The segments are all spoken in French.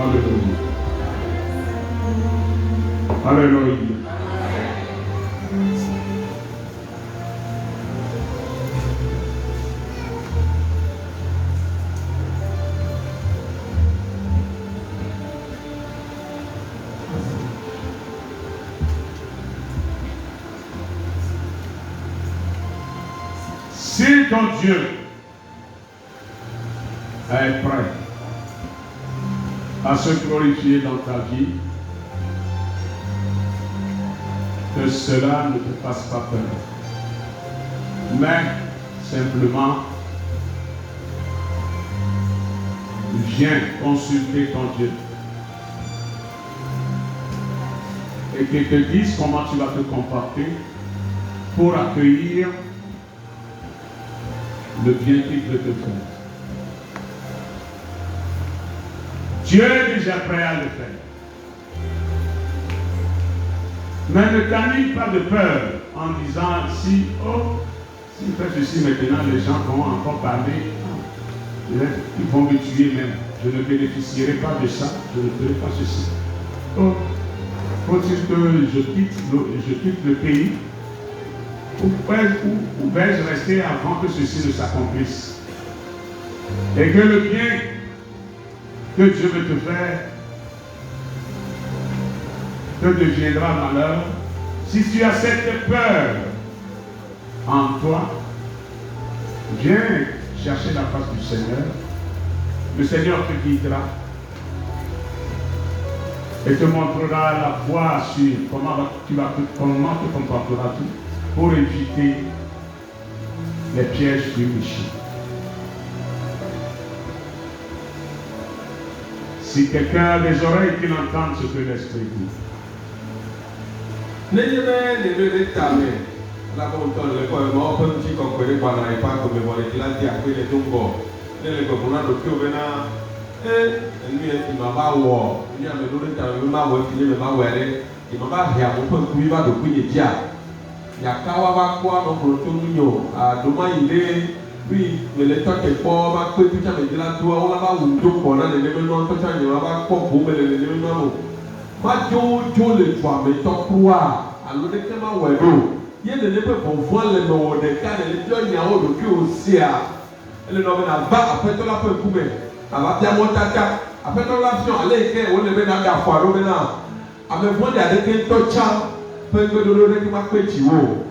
Alléluia. Alléluia. Si ton Dieu est prêt à se glorifier dans ta vie, que cela ne te fasse pas peur, mais simplement viens consulter ton Dieu et qu'il te dise comment tu vas te comporter pour accueillir le bien qu'il veut te faire. Dieu est déjà prêt à le faire. Mais ne t'anime pas de peur en disant si je fais ceci maintenant, les gens vont encore parler. Ils vont me tuer même. Je ne bénéficierai pas de ça. Je ne ferai pas ceci. Oh, faut-il que je quitte le pays? Où vais-je rester avant que ceci ne s'accomplisse? Et que le bien que Dieu veut te faire te deviendra malheur. Si tu as cette peur en toi, viens chercher la face du Seigneur. Le Seigneur te guidera et te montrera la voie sur comment te comporteras-tu pour éviter les pièges du méchant. Si quelqu'un a des oreilles, qu'il entende ce que l'Esprit dit. Oui, mais les temps qui sont pas que tout ça me dit là, toi, on a pas où tout pour là, les événements, tout ça, il va pas comme vous, mais les événements. Moi, Joe le toi, mais t'en crois, alors dès que ma ouais, il y a des épreuves pour voir les noms des cas, les gens y a au depuis aussi à, et le nom n'a pas après tout la peu couper, ça va bien monter après tout l'action, allez que on le met dans la foi, on maintenant, avec moi il y a des gens qui peut que de l'autre qui m'a fait chivo,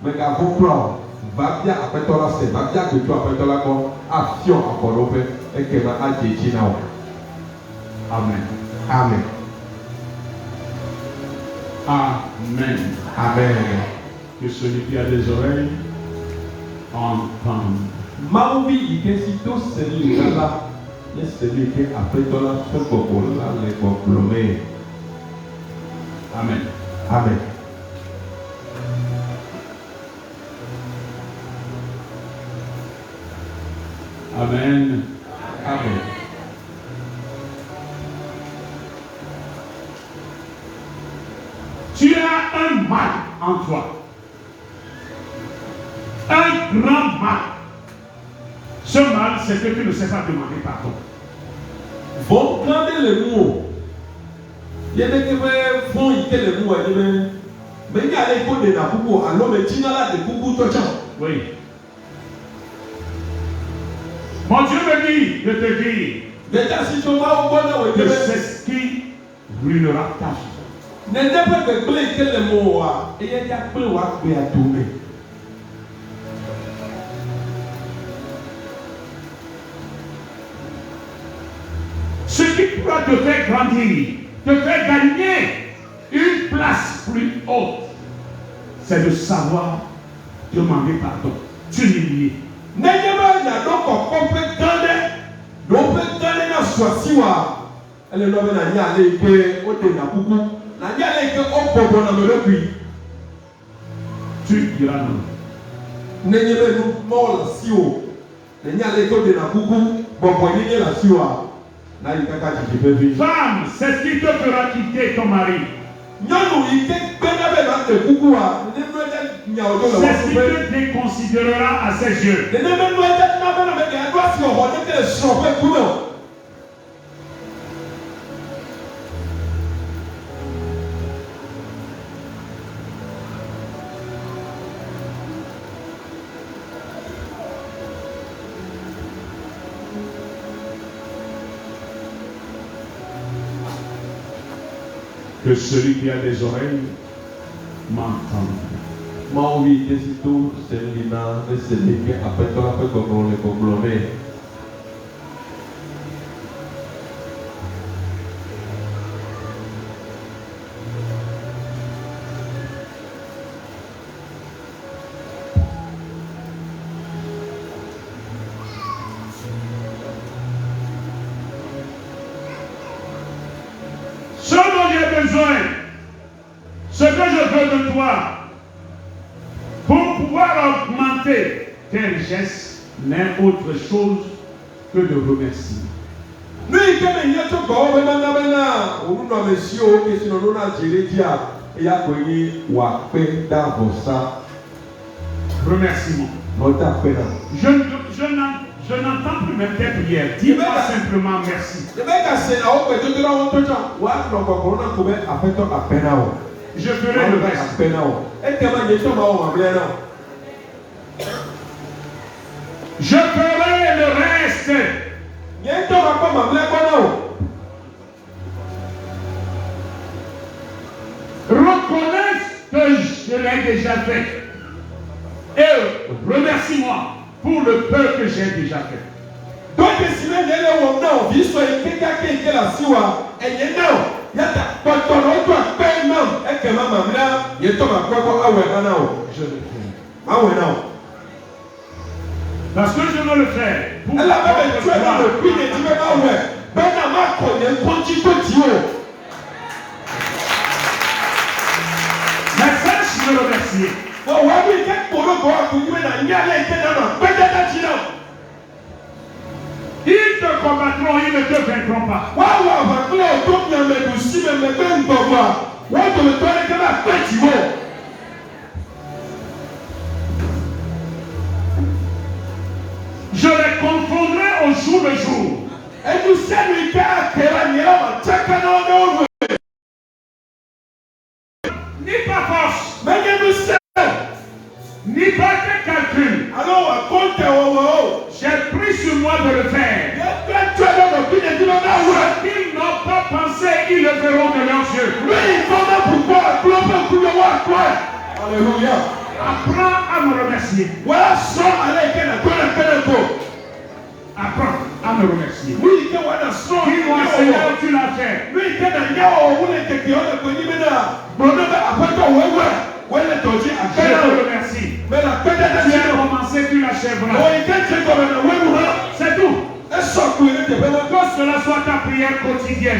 mais qu'à vous croire. Va bien après toi là, c'est va bien que tu après toi là comme action encore au fait et que va agir now. Amen. Amen. Amen. Amen. Que celui qui a des oreilles entende. Maoubi il est si tout celui là, et celui qui après toi là, ce coco là, les complomés. Amen. Amen. Amen. Amen. Tu as un mal en toi. Un grand mal. Ce mal, c'est que tu ne sais pas demander pardon. Bon, regardez les mots. Il y a des qui font y les mots. Mais il y a les mots de la boubou. Alors, mais tu n'as là de boubou, toi, oui. Mon Dieu me dit de te dire que c'est ce qui ruinera ta vie. Ce qui pourra te faire grandir, te faire gagner une place plus haute, c'est de savoir demander pardon, t'humilier. Tu diras non. Femme, c'est ce qui te fera quitter ton mari. C'est ce qui te déconsidérera à ses yeux. Que celui qui a des oreilles m'entende. Maui Tesitu Selina Neseleke Apetola Pekobrole Koblone. Ce dont j'ai besoin, ce que je veux de toi, pour pouvoir augmenter tes richesses, n'est autre chose que de remercier. Remerciement. Je n'entends plus même tes prières. Dis-moi simplement merci. Je ferai le reste. Je ferai le reste. Reconnais que je l'ai déjà fait. Et remercie-moi pour le peu que j'ai déjà fait. Parce que je veux le faire. Pour mais sache me remercier. Ils te combattront, ils ne te vaincront pas. Je les confondrai au jour le jour. Ni par force, ni par tes calculs. J'ai pris sur moi de le faire. Ce qu'ils n'ont pas pensé, ils le verront de leurs yeux. Alléluia. Apprends à me remercier. Apprends à me remercier. Dis-moi, Seigneur, tu l'as fait. Je te remercie. Tu as commencé, tu l'achèveras. C'est tout. Que cela soit ta prière quotidienne.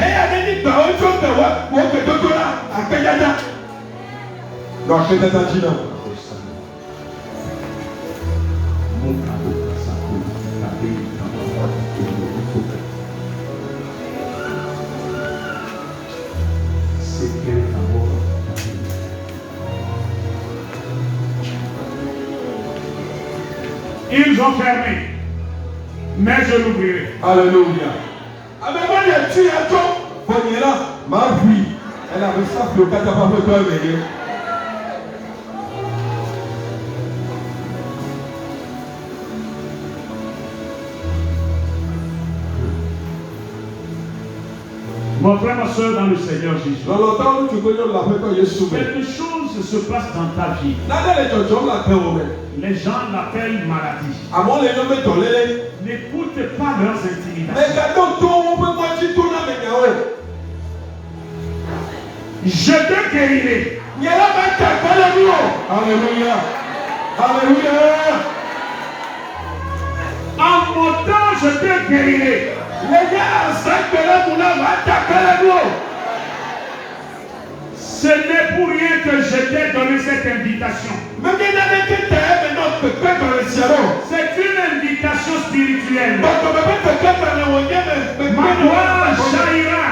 Ils ont fermé, mais je l'ouvrirai. Alléluia. Elle avait ça pour le cas Mon frère, ma soeur dans le Seigneur Jésus. Quelque chose se passe dans ta vie. Les gens l'appellent maladie. N'écoute pas leurs intimidations. Je te guérirai. Alléluia. Alléluia. En mon temps, je te guérirai. Ce n'est pour rien que je t'ai donné cette invitation. C'est une invitation spirituelle. Ma gloire jaillira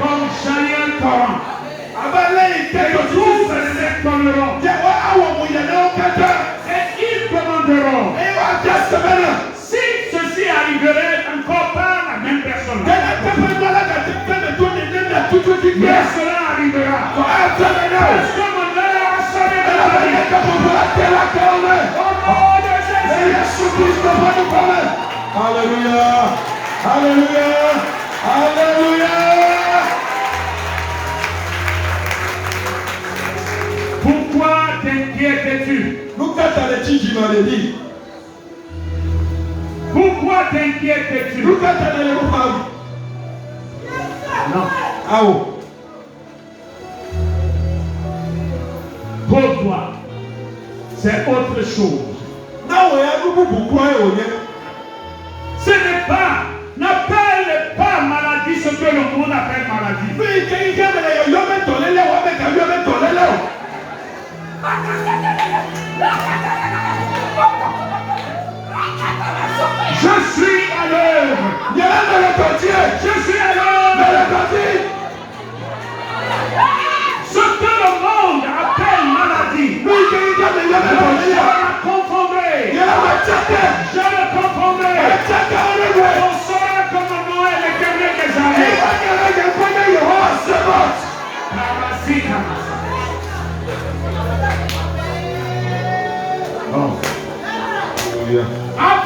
comme jaillit un torrent. Et tous s'étonneront. Et ils demanderont si ceci arriverait encore par la même personne. Mais cela arrivera. Parce que mon heure a sonné de la vie. Au nom de Jésus. Alléluia. Alléluia. Alléluia. Pourquoi t'inquiètes-tu? Non. Pour toi, c'est autre chose. Ce n'est pas, n'appelle pas maladie ce que le monde appelle maladie. Je suis à l'œuvre. Je suis à l'œuvre. Ce que le monde appelle maladie, je le confondrai. Je le confondrai. On sera comme Noël l'éternel des années.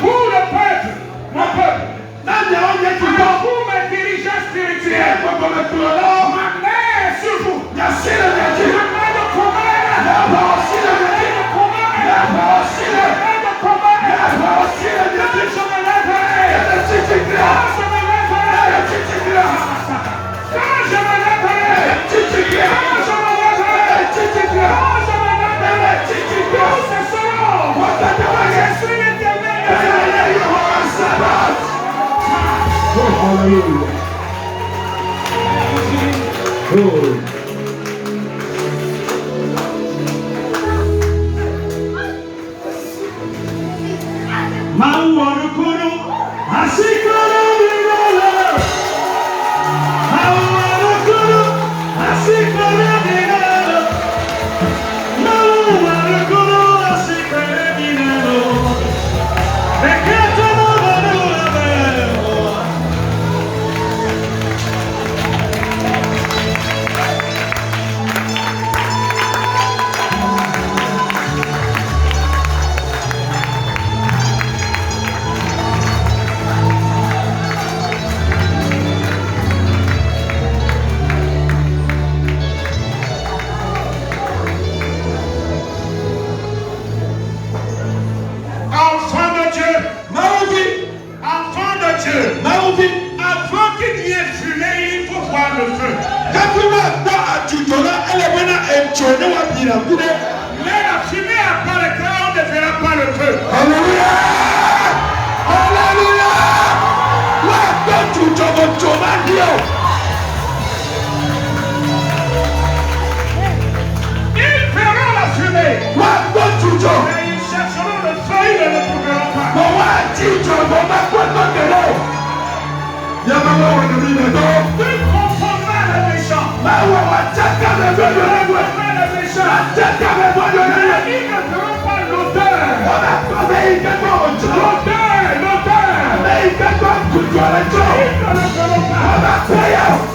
Pour le peuple, mon peuple, pour mes dirigeants spirituels, ma mère sur vous, ma mère de combat, mais la fumée apparaîtra, on ne verra pas le feu. Alléluia! Alléluia! Ils verront la fumée, mais ils chercheront le feu, ils ne le trouveront pas. Tu confondras les méchants. Ils ne feront pas l'odeur.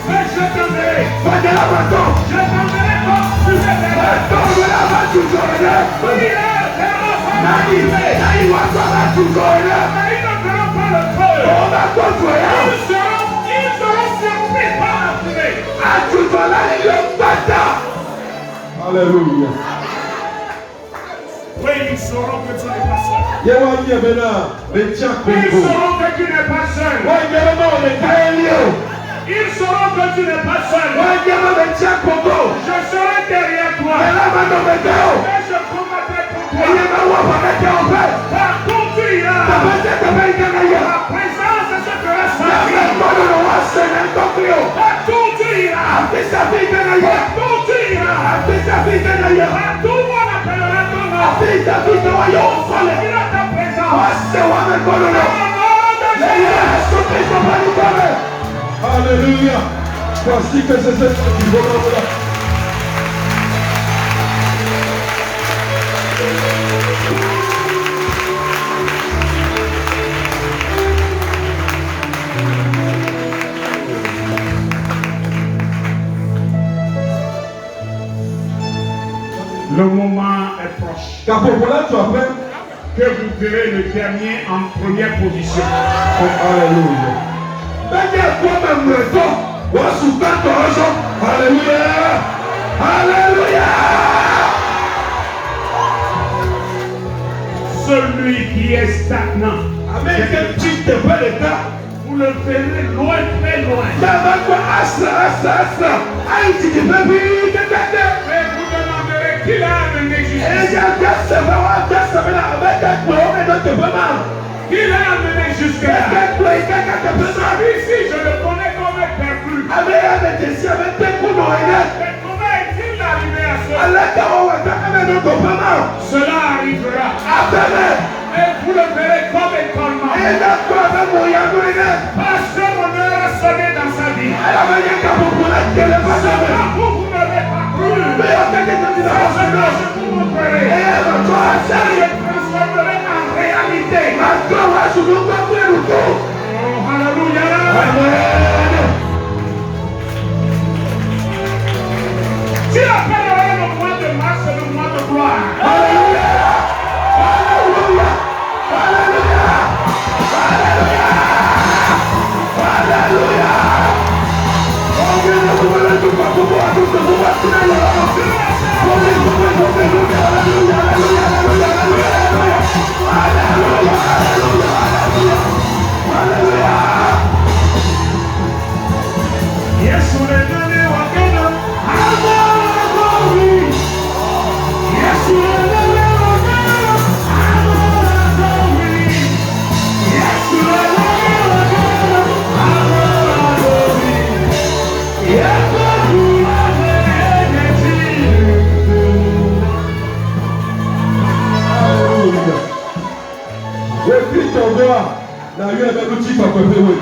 Mais je t'enverrai comme fumée vers eux. Oui, mais ils ne feront pas le feu. Ils seront surpris par la fumée. Alléluia. Oui, ils sauront que tu n'es pas seul. Ils Ils sauront que tu n'es pas seul. Ils sauront que tu n'es pas seul. Je serai derrière toi. Et je combattrai pour toi. Partout tu iras. La présence se fera sentir. Partout tu iras. Partout tu iras. Partout on appellera ton nom. Il a ta présence. Alléluia. Voici que c'est ce qui vous Le moment est proche. Car pour là, tu appelles Que vous verrez le dernier en première position. Alléluia. Alléluia. Alléluia. celui qui est stagnant. Amen. Quel type de pas le cas? Vous le verrez loin, très loin. Ça va quoi? Asa. Aïe, tu te fais vite, Mais vous demanderez qui l'a amené et jusqu'ici. j'ai ça va, Qui l'a amené jusque-là? Celui-ci, je le connais comme un perdu. Mais comment est-il arrivé à cela arrivera. Et vous le verrez comme étonnement. Parce que mon heure a sonné dans sa vie. Seulement vous n'avez pas cru. Parce que je vous montrerai. Je le transformerai en réalité. Oh, alléluia. Tu appelleras le mois de mars le mois de gloire. Yes, na yule amekuchika kwa wewe.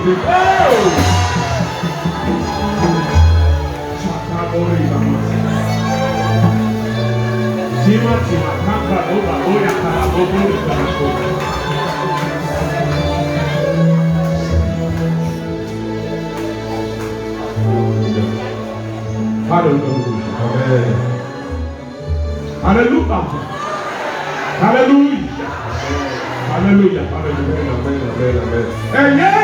Alléluia. Alléluia. Alléluia.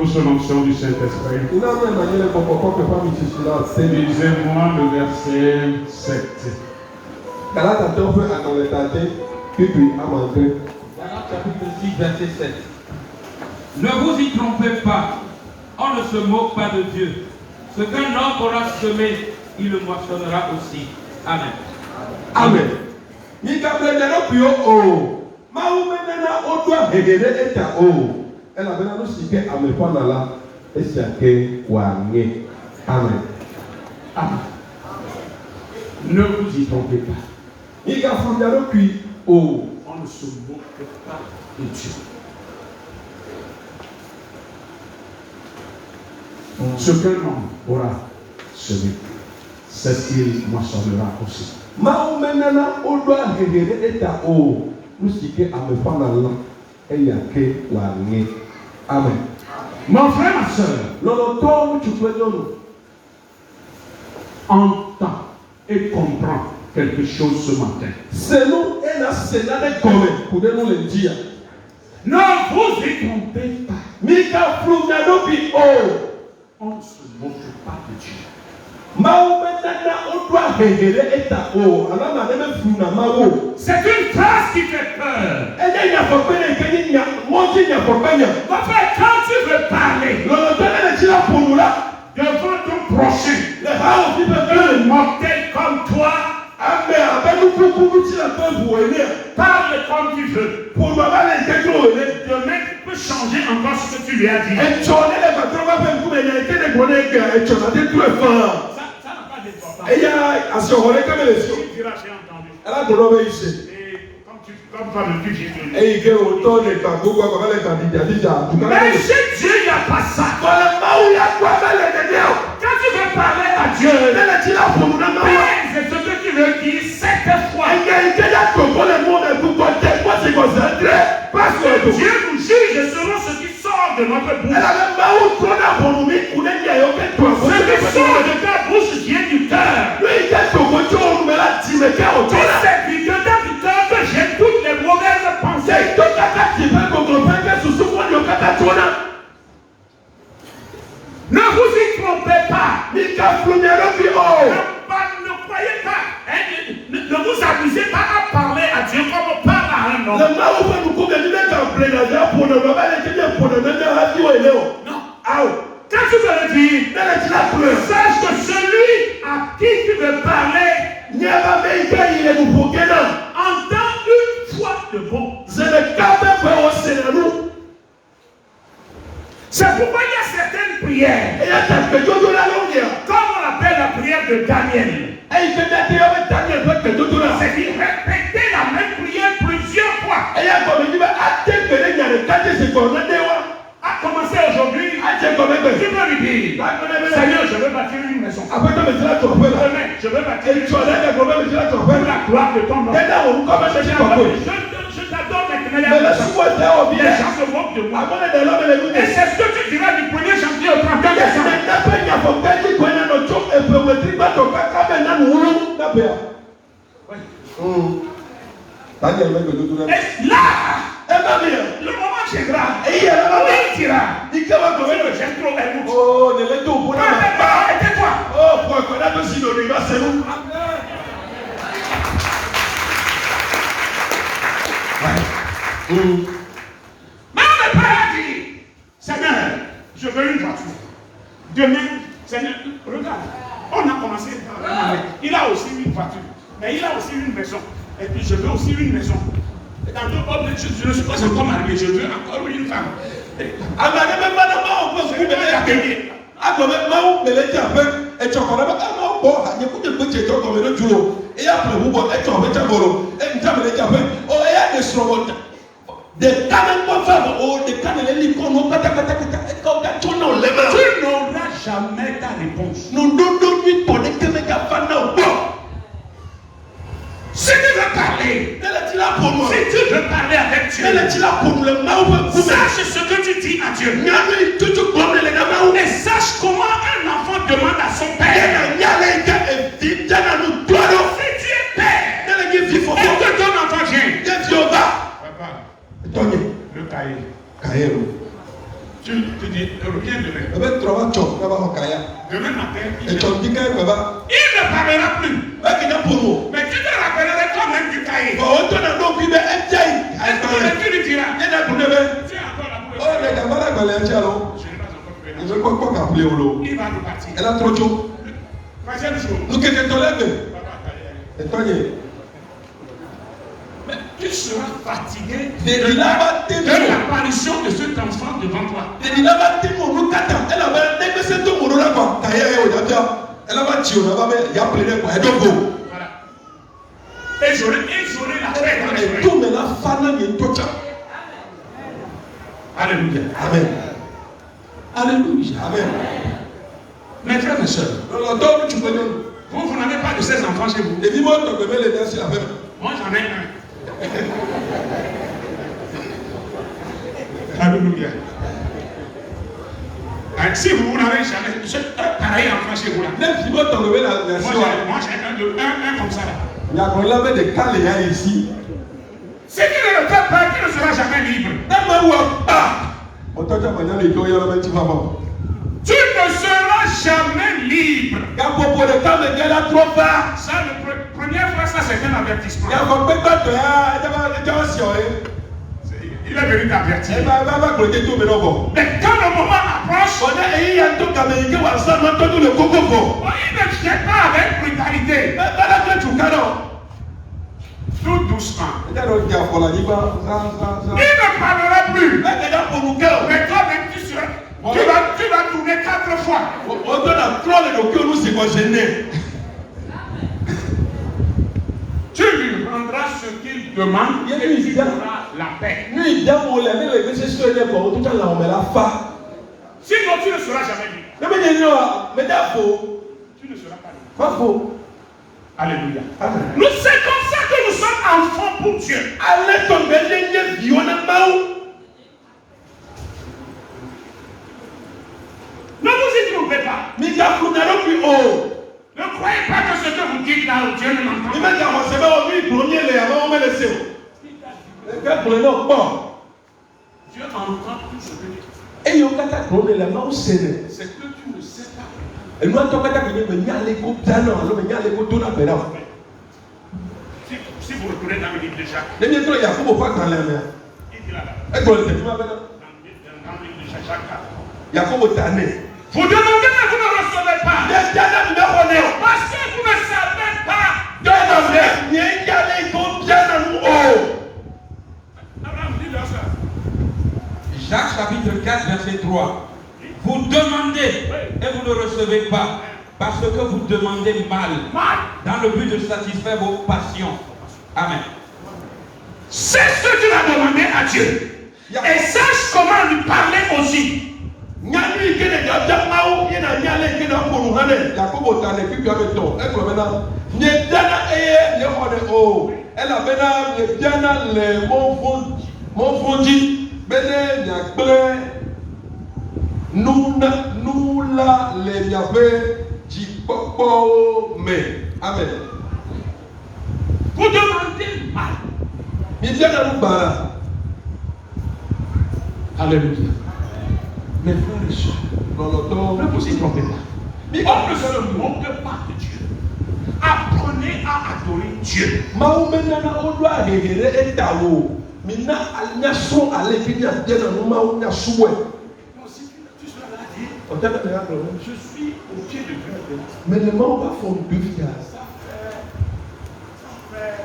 pour son onction du Saint-Esprit. Lisez-moi le verset 7. Galates chapitre 6, verset 7. Ne vous y trompez pas, on ne se moque pas de Dieu. Ce qu'un homme aura semé, il le moissonnera aussi. Amen. Amen. Amen. Amen. Ne vous y trompez pas. On ne se moque pas de Dieu. Ce qu'un homme aura semé, c'est ce qu'il moissonnera aussi. Amen. Mon frère, ma soeur, entend et comprend quelque chose ce matin. Ne vous y trompez pas. On ne se moque pas de Dieu. C'est une phrase qui fait peur. En fait, quand tu veux parler devant ton prochain, un mortel comme toi, parle comme tu veux. Demain, tu peux changer encore ce que tu lui as dit. Ça n'a pas d'importance. Tu diras, j'ai entendu. Et comme toi le plus j'ai donné. Mais chez Dieu, il n'y a pas ça. Quand tu veux parler à Dieu, c'est ce que tu veux dire 7 fois. Parce que Dieu nous juge selon ce qui sort de notre bouche. Ce qui sort de ta bouche vient du cœur. Tu sais que dans du cœur que j'ai toutes les mauvaises pensées. Ne vous y trompez pas. Ne croyez pas. Ne vous amusez pas à parler à Dieu comme on parle à un homme. Non. Quand tu veux le dire, sache que celui à qui tu veux parler entend une fois de bon. C'est pourquoi il y a certaines prières, comme on appelle la prière de Daniel. C'est-à-dire répéter la même prière plusieurs fois. À commencer aujourd'hui, tu peux lui dire, Seigneur, je veux bâtir une maison. Demain, je veux bâtir une maison. Pour la gloire de ton nom. Je t'adore maintenant. Les gens se moquent de moi. Et c'est ce que tu diras du premier janvier au 31 décembre. Et là, le moment c'est grave. Oui, il dira. J'aime trop Helmut. Arrêtez-toi. Mais on n'est pas là dit, Seigneur, je veux une voiture. Demain, Seigneur, regarde, on a commencé par il a aussi une voiture, mais il a aussi une maison. Et puis je veux aussi une maison. Et dans deux autres, je ne suis pas encore marié, je veux encore une femme. Tu n'auras jamais ta réponse. Si tu veux parler, si tu veux parler avec Dieu, sache ce que tu dis à Dieu. Et sache comment un enfant demande à son père. Si tu es père, et que ton enfant vient, papa, le cahier. Tu dis, revient demain. Demain matin, il ne parlera plus. Mais qui te rappellerait toi-même du cahier. Est-ce que tu lui diras? Tu es encore là pour le faire. Il va nous partir. Troisième jour. Mais tu seras fatigué de l'apparition de cet enfant devant toi. Voilà. Et j'aurai la paix dans les oreilles. Alléluia. Amen. Alléluia. Amen. Mes frères et sœurs, vous n'avez pas de 16 enfants chez vous. Moi j'en ai un. Alléluia. Si vous n'avez jamais pareil enfant chez vous là. Moi j'ai un comme ça là. Si tu ne le fais pas, tu ne seras jamais libre. Tu ne seras jamais libre. Ça, la première fois, ça c'est un avertissement. Il est venu t'avertir. Mais quand le moment approche, il ne vient pas avec brutalité. Tout doucement. Il ne parlera plus. Mais toi-même, tu vas tourner 4 fois. Tu lui rendras ce qu'il demande et tu auras la paix. Sinon, tu ne seras jamais libre. Tu ne seras pas libre. Alléluia. Nous, c'est comme ça que nous sommes enfants pour Dieu. Ne vous y trompez pas. Ne croyez pas que ce que vous dites là, Dieu ne l'entend pas. Dieu entend tout ce que tu dis. C'est que tu ne sais pas. Si vous retournez dans le livre de Jacques, il dit là-bas, dans le livre de Jacques 4, vous demandez mais vous ne recevez pas. Parce que vous ne savez pas demander. Abraham, dis-leur ça. Jacques chapitre 4 verset 3. Vous demandez et vous ne recevez pas parce que vous demandez mal dans le but de satisfaire vos passions. Amen. C'est ce que tu vas demander à Dieu. Et sache comment lui parler aussi. Amen. Vous demandez mal. Alléluia. Mes frères et sœurs, ne vous y trompez pas. On ne se moque pas de Dieu. Apprenez à adorer Dieu. Je suis au pied de Dieu. Mais les mains va font deux fias.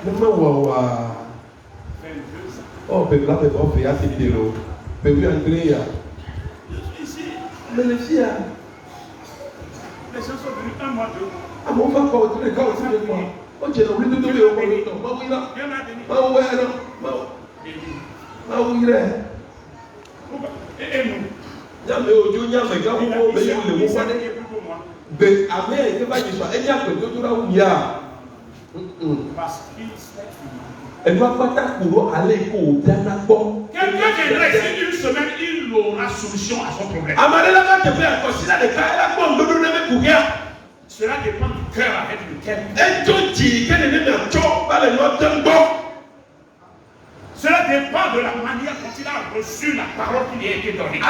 Les mains oh, peut-être là, peut-être faire assez de l'eau. Peut-être Andrea. Mais les filles, les gens sont venus 1 mois, 2 mois. Ah, mon frère, quand tu les cas aussi de moi. Oh, tu as oublié de donner au temps. Il y en a des et nous. Parce qu'il elle va pas aller au Danako. Quelqu'un qui reste une semaine, il aura solution à son problème. Cela dépend du cœur avec lequel. Cela dépend de la manière dont il a reçu la parole qui lui a été donnée.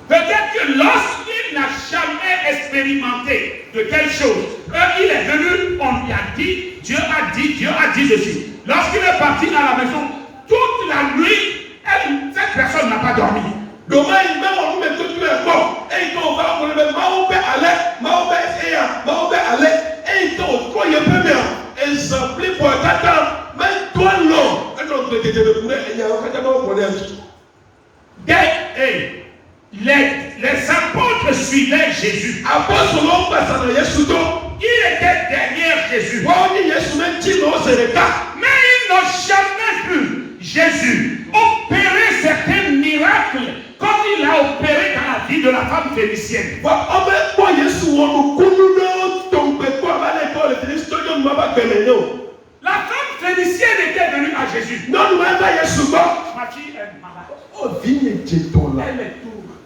Peut-être que lorsqu'il n'a jamais expérimenté de telles choses, il est venu, on lui a dit, Dieu a dit ceci. Lorsqu'il est parti à la maison, toute la nuit, cette personne n'a pas dormi. Les apôtres suivaient Jésus. Il était derrière Jésus. Mais ils n'ont jamais vu Jésus opérer certains miracles comme il a opéré dans la vie de la femme phénicienne. La femme phénicienne était venue à Jésus. Ma fille est malade. Elle est tourmentée.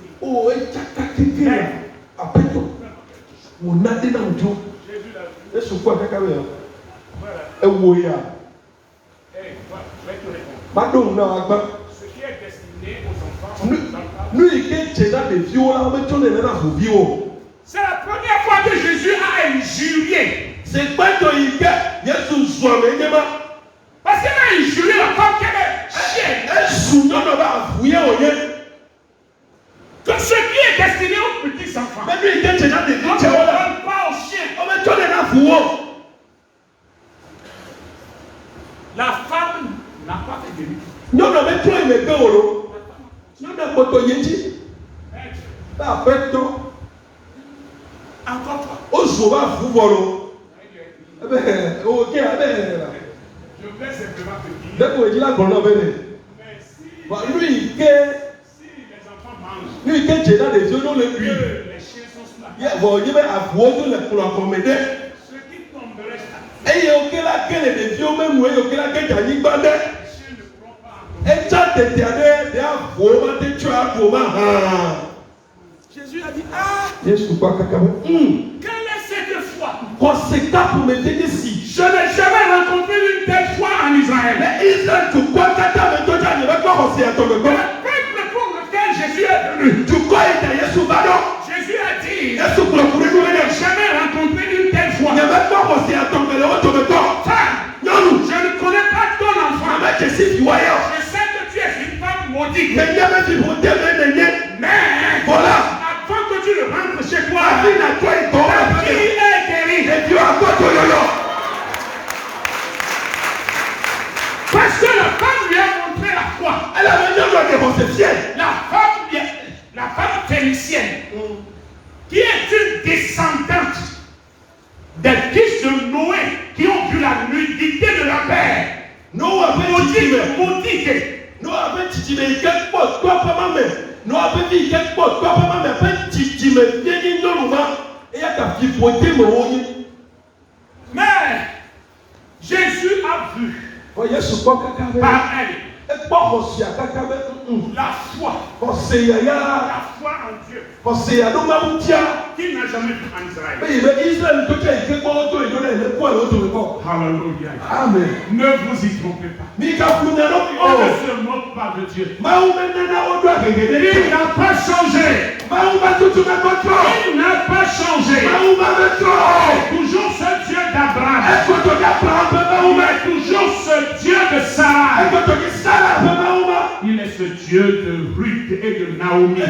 Ce qui est destiné aux enfants. C'est la première fois que Jésus a injurié. Parce qu'il a injurié la femme qui avait chienne. Que ce qui est destiné aux petits enfants. On ne donne pas aux chiens. La femme n'a pas fait de lui. Encore toi. Je vais simplement te dire. Mais si les enfants mangent, que les chiens sont sous la table, ce qui tomberait chaque les chiens ne pourront pas. Jésus a dit, quelle est cette foi? Je n'ai jamais rencontré une telle foi en Israël. Le peuple pour lequel Jésus est venu. Jésus a dit, je n'ai jamais rencontré une telle foi. Femme, je ne connais pas ton enfant. Je sais que tu es une femme maudite. Mais voilà, avant que tu le rentres chez toi, ta fille est guérie. Parce que la femme lui a montré la foi. La femme phénicienne, qui est une descendante des fils de Noé, qui ont vu la nudité de la mère. Maudite. Mais Jésus a vu par elle la foi en Dieu qu'il n'a jamais vu en Israël. Alléluia. Amen. Ne vous y trompez pas. On ne se moque pas de Dieu. Il n'a pas changé. Il n'a pas changé. C'est toujours ce Dieu d'Abraham. Il est toujours ce Dieu de Sarah. Il est ce Dieu de Ruth et de Naomi.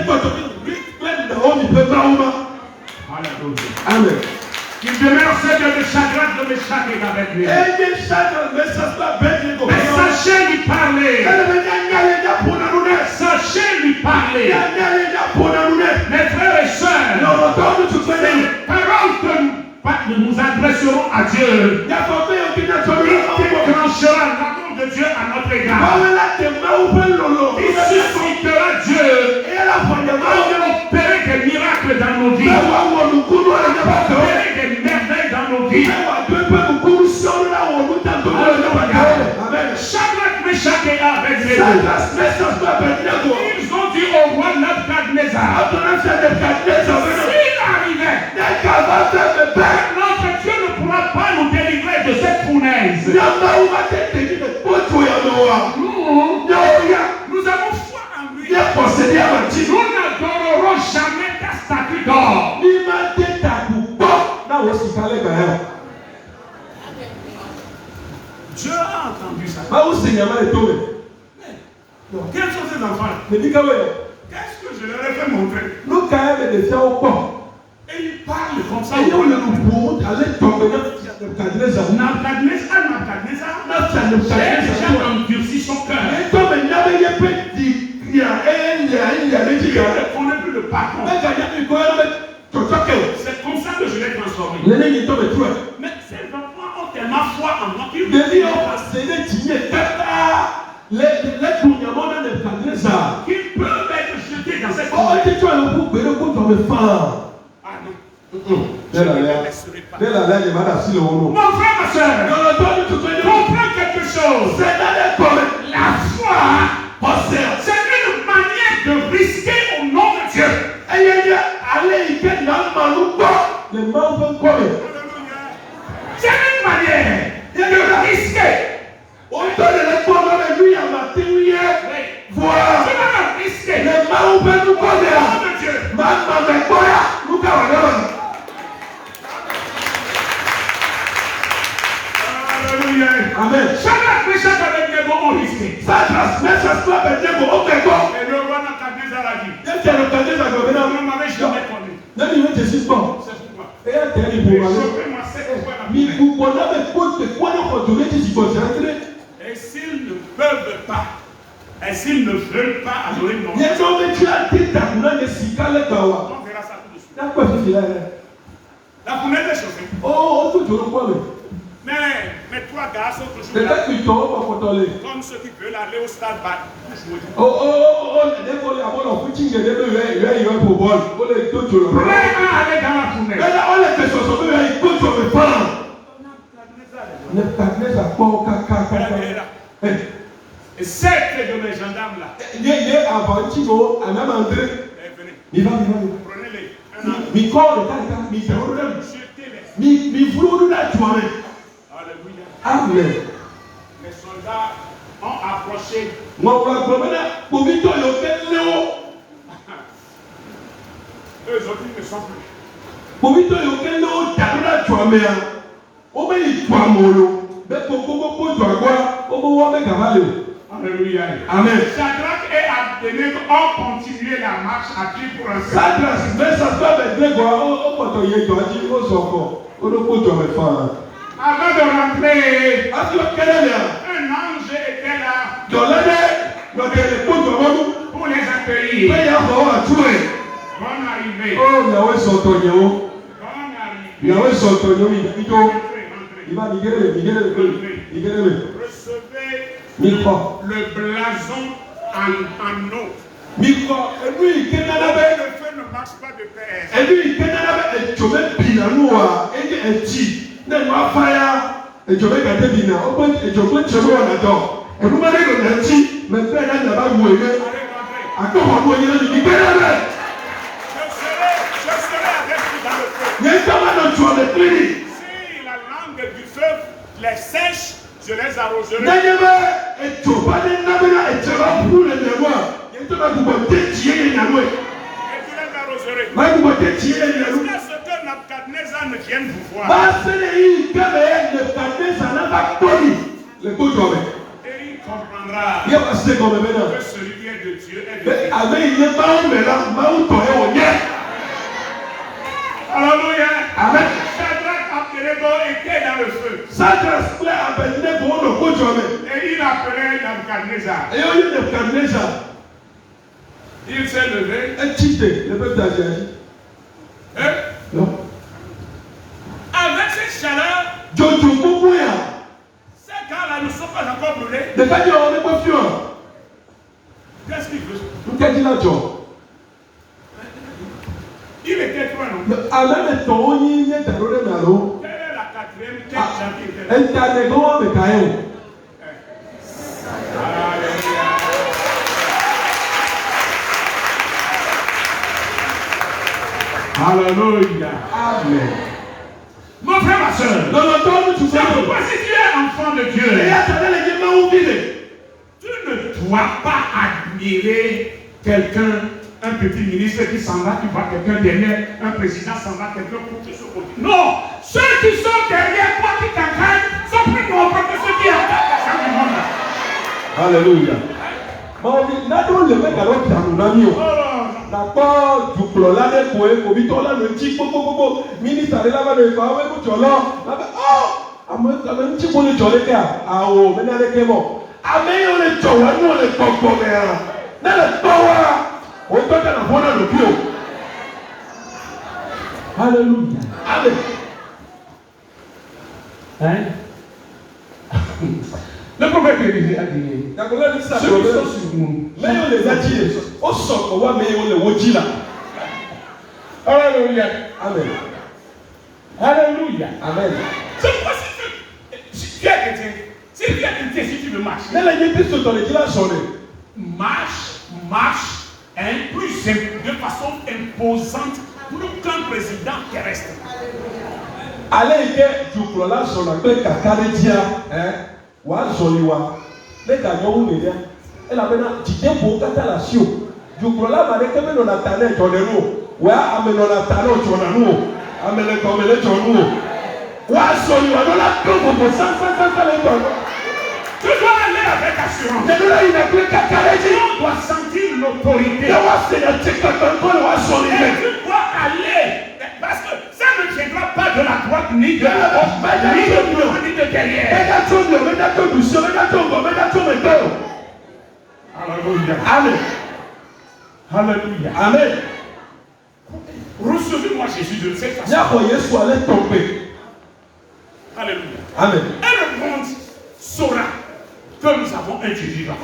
Amen. Il demeure ce Dieu de Shadrach, de Meshach et d'Abednego. Mais sachez lui parler. Sachez lui parler. Mes frères et sœurs, les paroles que nous adresserons à Dieu, il déclenchera l'amour de Dieu à notre égard. Il suscitera Dieu à opérer des miracles dans nos vies, opérer des merveilles dans nos vies. Shadrach, Meshach et Abednego, ils ont dit au roi Nebuchadnezzar, s'il arrivait, notre Dieu ne pourra pas nous délivrer de cette aussi calé ben. Dieu a entendu ça. Bah où c'est Yama est tombé. Quels sont ces enfants? Mais dis quand même. Qu'est-ce que je leur ai fait montrer? Nous quand même des fiers au port. Et ils parlent comme ça. Et on le pour aller tomber dans Nebuchadnezzar. J'ai déjà endurci son cœur. Et toi mais n'avez pas dit il y a dit Il ne connaît plus le pardon. C'est comme ça que je l'ai transformé. Mais ces enfants ont tellement foi en moi qu'ils peuvent être jetés dans cette Ah non. Je ne les laisserai pas. Mon frère, ma soeur, comprends quelque chose. La foi, c'est une manière de risquer au nom de Dieu. C'est une manière de risquer. Tu vas me risquer au nom de Dieu. Alléluia. Amen. Shadrach, Meshach et Abednego ont risqué. Et le roi Nebuchadnezzar a dit, on ne m'avait jamais connu. C'est pourquoi. Chauffez-moi cette fois la Et s'ils ne peuvent pas, et s'ils ne veulent pas adorer mon Dieu, on verra ça tout de suite. La fenêtre est chauffée. Mais toi, garçon, toujours là, comme ceux qui veulent aller au stade bas, prêt à aller dans la fenêtre. Et 7 de mes gendarmes là, venez, prenez-les. Jetez-les. Alléluia. Amen. Les soldats ont approché. Eux autres ne sont plus. Alléluia. Amen. Shadrach et Abednego ont continué la marche à pied pour un Avant de rentrer, un ange était là pour les accueillir. Bonne arrivée. Bonne arrivée. Recevez le blason en eau. Le feu ne marche pas de pair. Je serai avec vous dans le feu. Si la langue du feu les sèche, je les arroserai. Et tu les arroserai. Jusqu'à ce que Nebuchadnezzar ne vienne vous voir. Et il comprendra que celui qui est de Dieu est de Dieu. Alléluia. Amen. Shadrach, Abednego était dans le feu. Et il appelait Nebuchadnezzar. Il s'est levé. Avec cette chaleur, ces gars-là ne sont pas encore brûlés. Qu'est-ce qu'il veut? Il était toi, non? Quelle est la quatrième tête qui était là? Alléluia. Amen. Mon frère, ma soeur, c'est pourquoi si tu es enfant de Dieu, tu ne dois pas admirer quelqu'un, un petit ministre qui s'en va, tu vois quelqu'un derrière, un président s'en va, quelqu'un pour te secouer. Non, Alléluia. Mais n'adons le mec alors qui a mon ami. D'accord, du coup, là, les poètes, au vito, là, le petit, ministre, là, le fameux, tu là, oh, à moi, ça va un petit peu le jolé, ah, oh, mais n'allez que bon. Ah, mais on est joie, nous, on est pas comme ça. Dans le power, on doit être en bonne le bio. Alléluia. Amen. Hein? Le prophète Élisée a dit, ceux qui sont sur nous, mais on les a dit, on sort, on va, mais on les dit là. Alléluia. Amen. Alléluia. Amen. C'est quoi si tu es chrétien, si tu es chrétien, si tu veux marcher, mais la Bible se donne qu'il a sonné. Marche, de façon imposante plus qu'un président terrestre. Allez, du coup, là, son appel Kakaredia, hein, ou à Zoliwa, les gagnants, elle a maintenant dit pour Catalasio. Du coup, là, ma réclamé dans la tannée, tu en es nous. Ouais, amené dans la tannée, tu en as nous. Amené comme les gens nous. Ouais, Zoliwa, dans la tour, pour 100 les tonnes. Tu dois aller avec assurance. Mais là, il n'a plus Kakaredia. Tu dois sentir l'autorité. Et tu dois aller. Parce que ça ne viendra pas de la droite ni de la gauche, ni de devant, ni de derrière. Alléluia. Amen. Alléluia. Amen. Recevez-moi Jésus de cette façon. Alléluia. Amen. Et le monde saura que nous avons un Dieu vivant.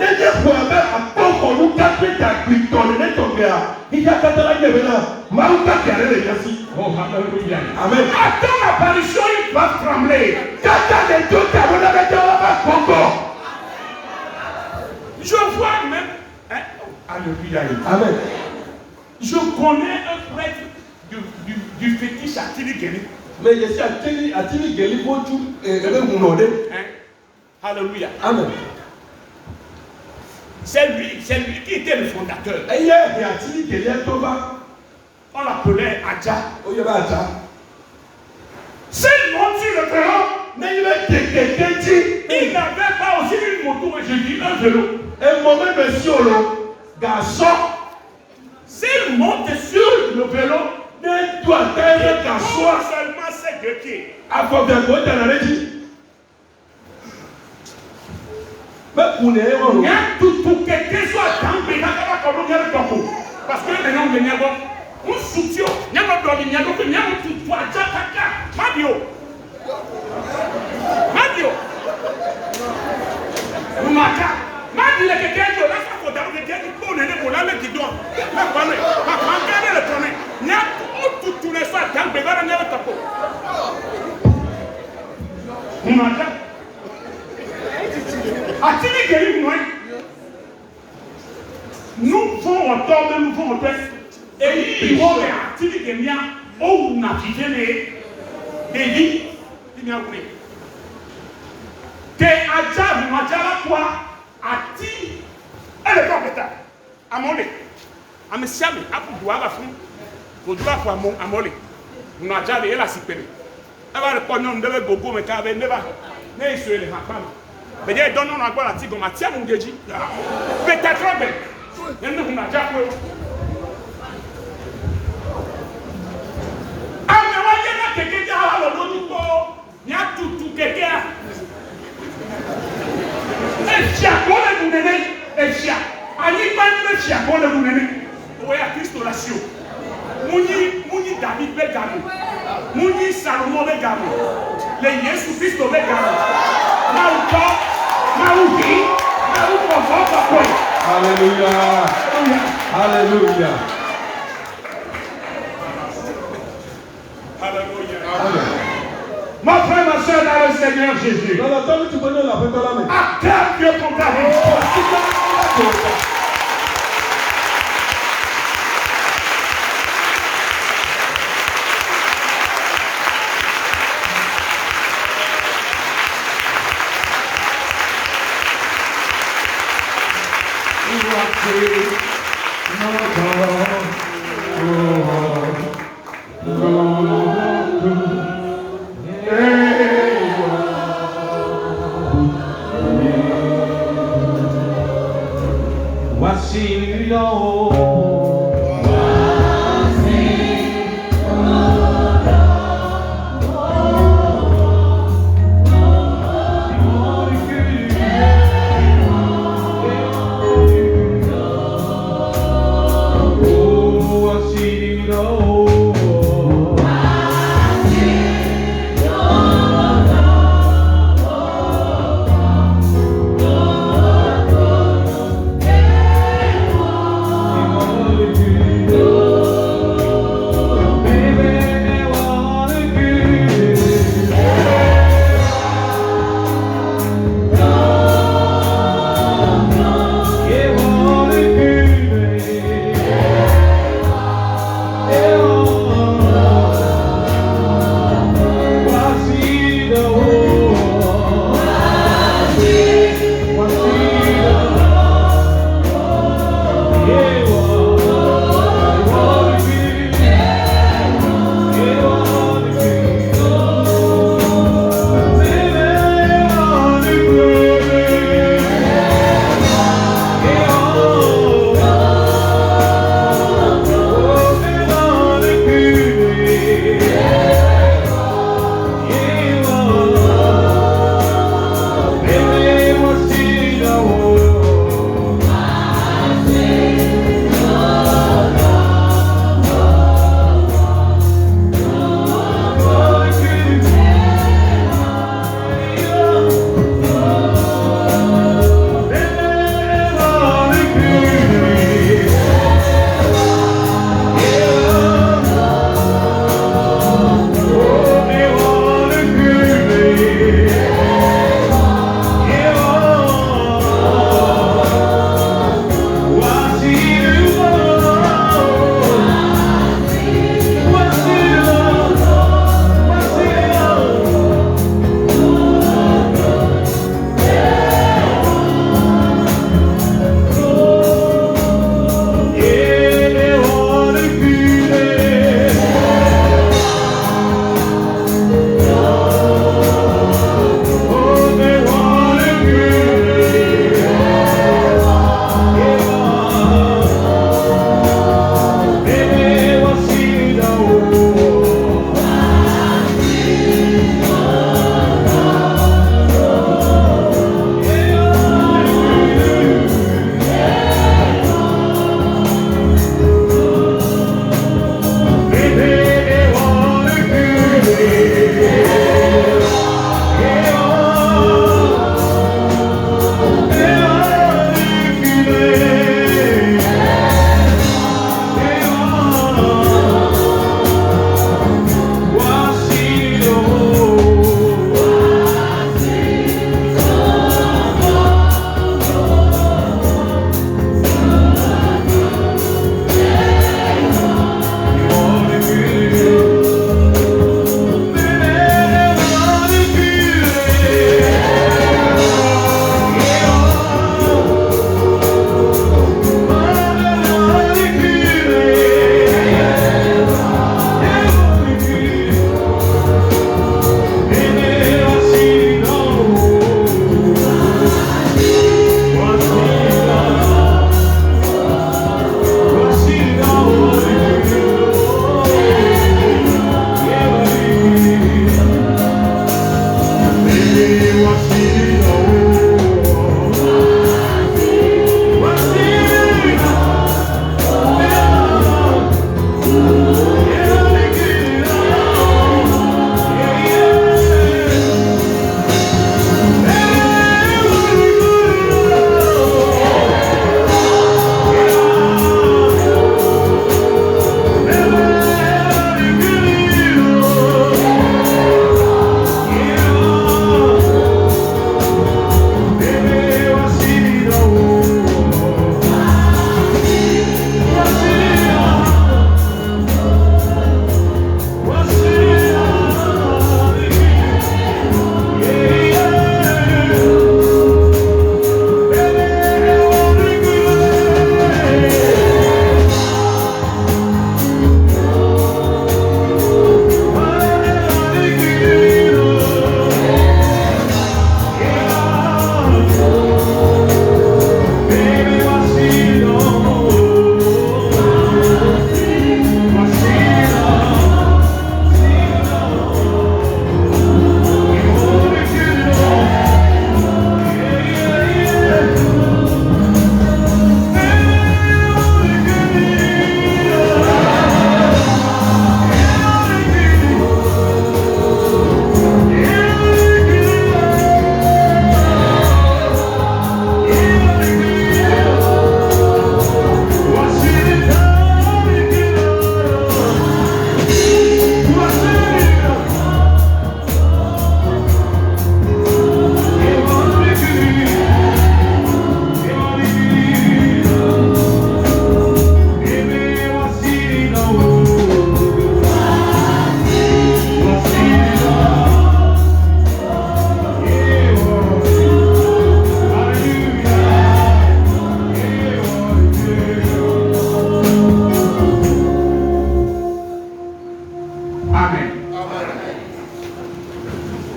Oh, alléluia. Amen. À ton apparition, ils doivent trembler. Je vois même. Hein? Alléluia. Amen. Je connais un prêtre du fétiche à Tiligeli. Mais je suis à Tiligeli pour tout et Alléluia. Amen. C'est lui qui était le fondateur. On l'appelait Adja. C'est le monde sur le vélo. Il n'avait pas aussi une moto, mais je dis un vélo. Un moment, monsieur, garçon, s'il monte sur le vélo, ne doit être garçon. Seulement c'est de qui? À quoi bien quoi t'en as dit? Mais pour les héros, il y a tout quelqu'un soit dans le pays, parce que maintenant on vient voir. On soutient, il y a un peu de temps, il y a un peu de temps, Madio. Madio est quelqu'un qui a fait quelqu'un qui peut donner pour l'âme qui doit. La connaît, le connaît. Il y a tout les soirs dans le pays, il y a un tapo. Nous faisons un tort, nous faisons un test. Et il faut que nous ayons navigué les vies. Il y a oublié. Que Adja, nous avons quoi? Ati, elle est compétente. Amolé. Amesiame, Apoudoua, la femme. Kodua pour Amolé. Nous avons déjà la sipé. Elle va répondre, nous devons gogo, mais quand elle ne va pas, ne soyez les rapames. Mais il y a donné un agua à la tigre, Matia Mungeji. Peut-être bien. Il y a un agua pour eux. Ah, mais on y a quelqu'un qui a le nom du corps. Il y a tout quelqu'un. Et Chiaco le Gounéné. Et Chiaco. Anima le Chiaco le Gounéné. Oui, à Christ Horatio. Mouni David Begamo. Mouni Salomon Begamo. Les Jésus Christ Begamo. Maouka. Maouki. Maouka. Alléluia. Alléluia. Alléluia. Mon frère, ma soeur, dans le Seigneur Jésus. Dans la table, tu connais la fête à la main. Acclame Dieu pour ta vie.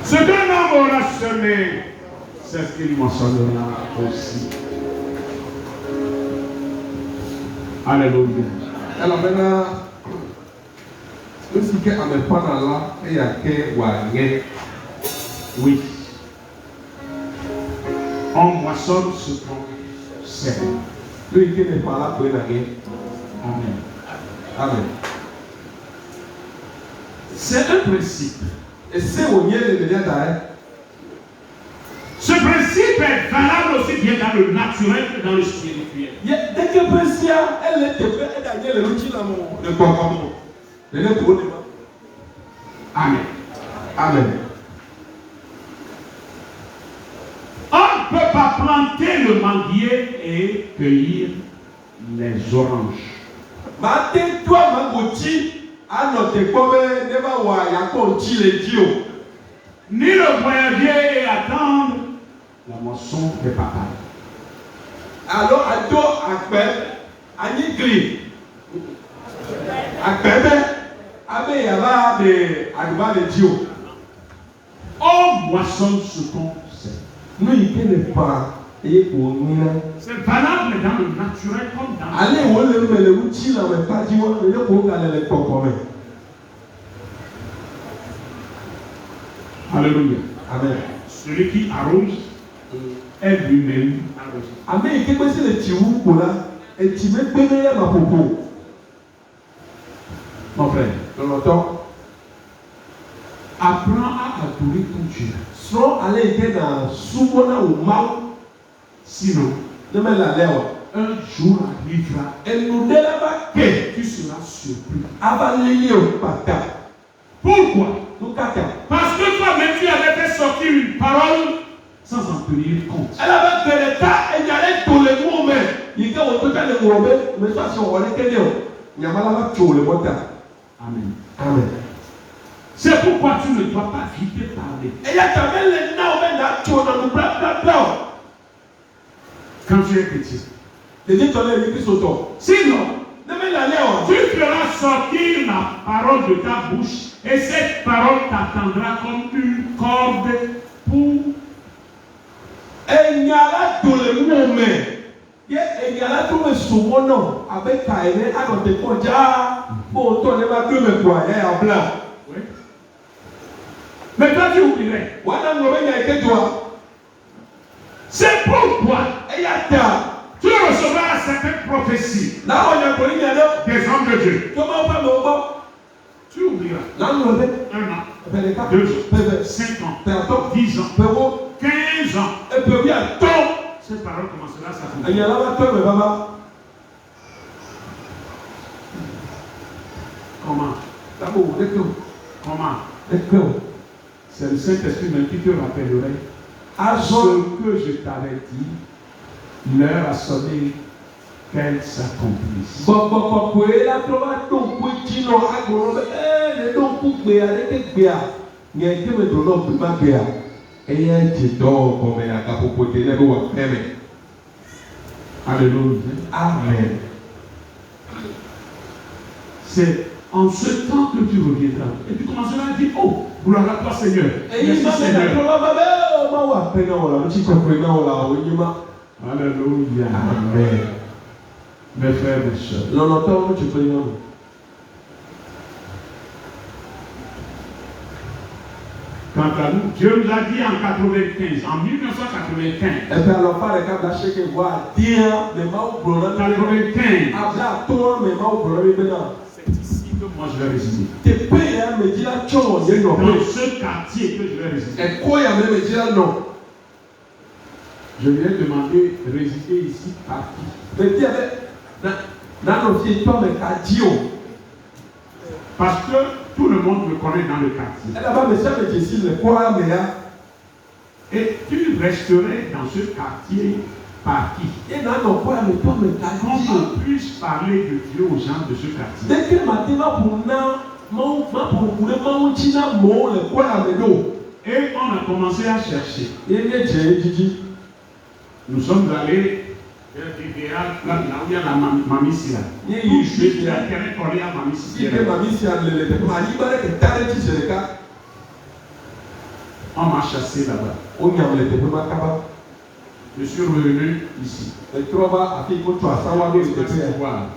Ce qu'un homme aura semé, c'est ce qu'il moissonnera aussi. Alléluia. Alors maintenant, ce qui est à me prendre là, il y a que Wagner. Oui. On moissonne ce qu'on sème. Lui qui n'est pas là pour gagner. Amen. Amen. C'est un principe. Et c'est au mieux de dire d'ailleurs. Ce principe est valable aussi bien dans le naturel que dans le spirituel. Dès que Précia, elle est gagner le routine à mon. Le quoi comme moi. Le nez pour le. Amen. Amen. On ne peut pas planter le manguier et cueillir les oranges. Matin, toi, Mangoti, à notre commun, ne va voir, il y a qu'on tire les dios. Ni le voyager et attendre la moisson des papas. Alors, à dos, à peur, à nigri, à peur, à béyava, à de dios. On moissonne ce qu'on sait. Nous, il ne connaît pas. Et pour nous, c'est valable dans le naturel comme dans le allez, on le met le outil là, mais pas du tout, mais le pour aller le compromettre. Alléluia. Amen. Celui qui arrose est lui-même arrosé. Amen. Qu'est-ce que c'est le tiou pour là? Et tu mets pénérer ma popo. Mon frère, Dans le temps, apprends à adorer ton Dieu. soit aller était dans Soumona ou Mao. Sinon, Ne me la lèvre. un jour arrivera Et nous délèvera que et tu seras surpris. avaler au pata. Pourquoi? Nous kaka. Parce que toi-même tu avais fait sortir une parole sans en tenir compte. Elle avait fait l'état et il y allait tous les mots même. Il était au total de mots mais ça c'est on est qu'elle est. Il y a mal à tous les mots. Amen. Amen. C'est pourquoi tu ne dois pas vite parler. Et il y a quand même les noms même là tu on nous bla. Quand tu es petit. Les dit ton est qui s'auto. Sinon, Ne me la lèvre. tu feras sortir la parole de ta bouche et cette parole t'attendra comme une corde pour. Et il y a là tous les mots mais. Il y a là tout le souvent non. Avec Kaine, à notre point déjà. Bon, toi ne vas plus me croire. Il y a un blanc. Oui. Mais toi tu oublierais. Voilà, nous avons été toi. C'est pourquoi Et il y a ta. tu recevras certaines prophéties Là, on a connu des hommes de Dieu. comment on peut me voir? Tu oublieras. Là, nous avons 1 an, 2 2 ans, 5 ans, 10 ans, 15 ans. Et puis, il y a tout. Cette parole commencera à Il s'accomplir. y a là, toi, mais papa. Comment? D'abord, d'accord. Comment? D'accord. C'est le Saint-Esprit même qui te rappellerait À ce que je t'avais dit. L'heure a sonné, qu'elle s'accomplisse. Bon, là, tu vas donc, tu n'as pas de donc, pour bien, avec bien. Il y a été me donnant pour ma bien. Et il y a été donc, comme il y a un capoté, là, où on fait. Alléluia. Amen. C'est en ce temps que tu reviendras. Et tu commenceras à dire, oh, gloire à toi Seigneur. Et il m'a dit, Alléluia. Amen. Mes frères, mes soeurs. L'entend, tu peux dire. Quant à nous, Dieu nous a dit en 95, en 1995. Et puis alors, par exemple, d'acheter que voir, dire, mais ma ou problème, 95. à toi, mais ma ou problème, maintenant. C'est ici que moi je vais résider. Tes pères, me dit la chose, il y a une Dans autre. ce quartier que je vais résider. Et quoi, il y a même dit là, non. Je lui ai demandé de résider ici par qui? Mais dis avec, dans nos filles, toi, mais qu'à Dieu. Parce que tout le monde me connaît dans le quartier. Et là-bas, mais ça me dit ici, le quoi, mais là. Et tu resterais dans ce quartier par qui? Et dans nos quoi, mais toi, mais qu'à Qu'on Dieu. puisse parler de Dieu aux gens de ce quartier. Dès que matin, ma pour na, ma pour couler, ma china, mon, le quoi, mais non. Et on a commencé à chercher. Et les j'ai dit, Nous sommes allés vers là où il y a la mamie là. Il Je suis à terrain collé à mamie il fait ma mission, le ma y va que t'as dit, c'est le cas. On m'a chassé là-bas. On y a le téléphone Makaba. Je suis revenu ici. Et trova a fait qu'on soit sawa le téléphone.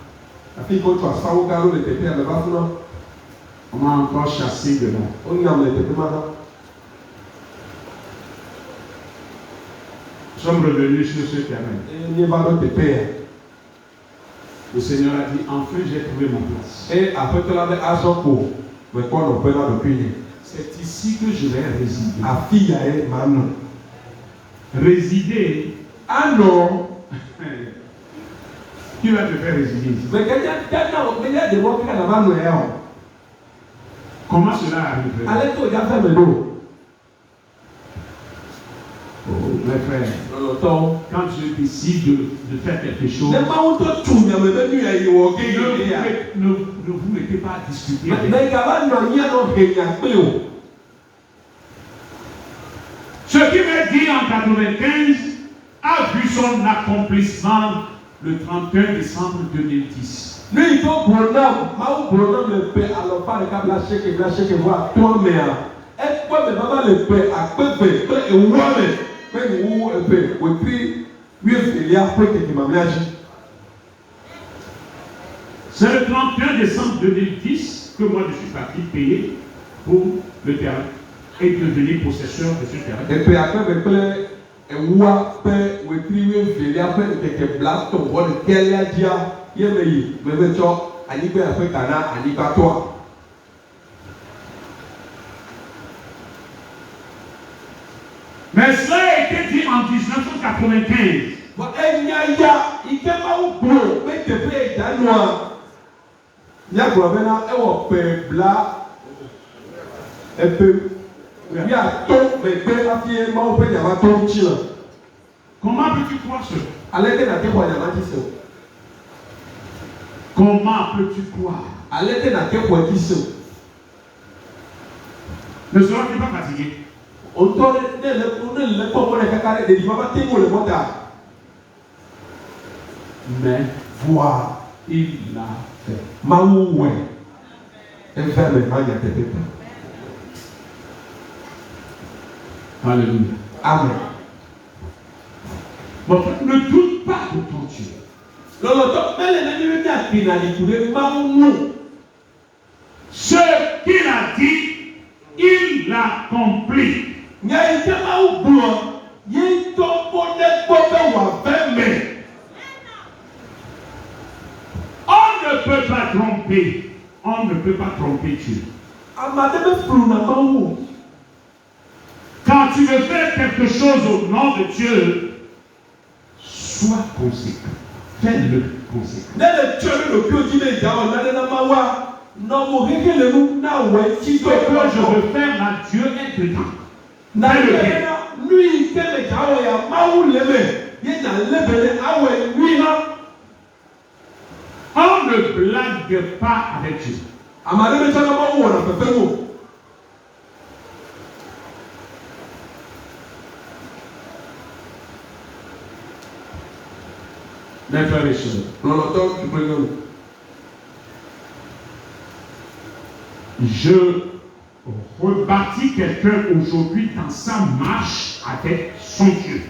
A fait qu'on soit sawa garo le téléphone le bafuna. On m'a encore chassé de là. On y a le téléphone Makaba. Nous sommes revenus sur ce terrain. Et n'y va le téléphone. Le Seigneur a dit, enfin j'ai trouvé ma place. Et après tu l'avais à son cours. Mais quoi on peut là depuis. C'est ici que je vais résider. A fille a est maintenant. Résider. Ah non. Qui va te faire résider ici? Mais quand il y a des mots qui sont là-bas, nous sommes. Comment cela arrive? Allez, tu as fait mes dos. Oh, mes frères, quand je décide de faire quelque chose, ne vous mettez pas à discuter avec. Ce qui m'a dit en 95 a vu son accomplissement le 31 décembre 2010. Lui, il faut bonhomme, le paix, alors pas le câble lâché que voir toi, mais est-ce que mes mamans le paix à peu et ouais, mais où un peu, et puis, oui, il y a peu qui m'a ménagé. C'est le 31 décembre 2010 que moi je suis parti payer pour le terrain et devenir possesseur de ce terrain. Et puis après, et ouah, paix, et puis, oui, il y a peu de blagues, ton rôle de quel a dit, il y a mais tu vois, à l'hiver après, Tana, à l'hiver toi. Mais cela a été dit en 1995. Comment peux-tu croire cela? Comment peux-tu croire? Ne seras-tu pas fatigué? Mais voir, il l'a fait. Maoué. Alléluia. Amen. Bon, ne doute pas de ton Dieu. Ce qu'il a dit, il l'a accompli. On ne peut pas tromper. On ne peut pas tromper Dieu. Quand tu veux faire quelque chose au nom de Dieu, sois conséquent. Fais-le conséquent. Ce que je veux faire là, Dieu est dedans. On ne blague pas avec Dieu. Mes frères et sœurs, je rebâtis quelqu'un aujourd'hui dans sa marche avec son Dieu.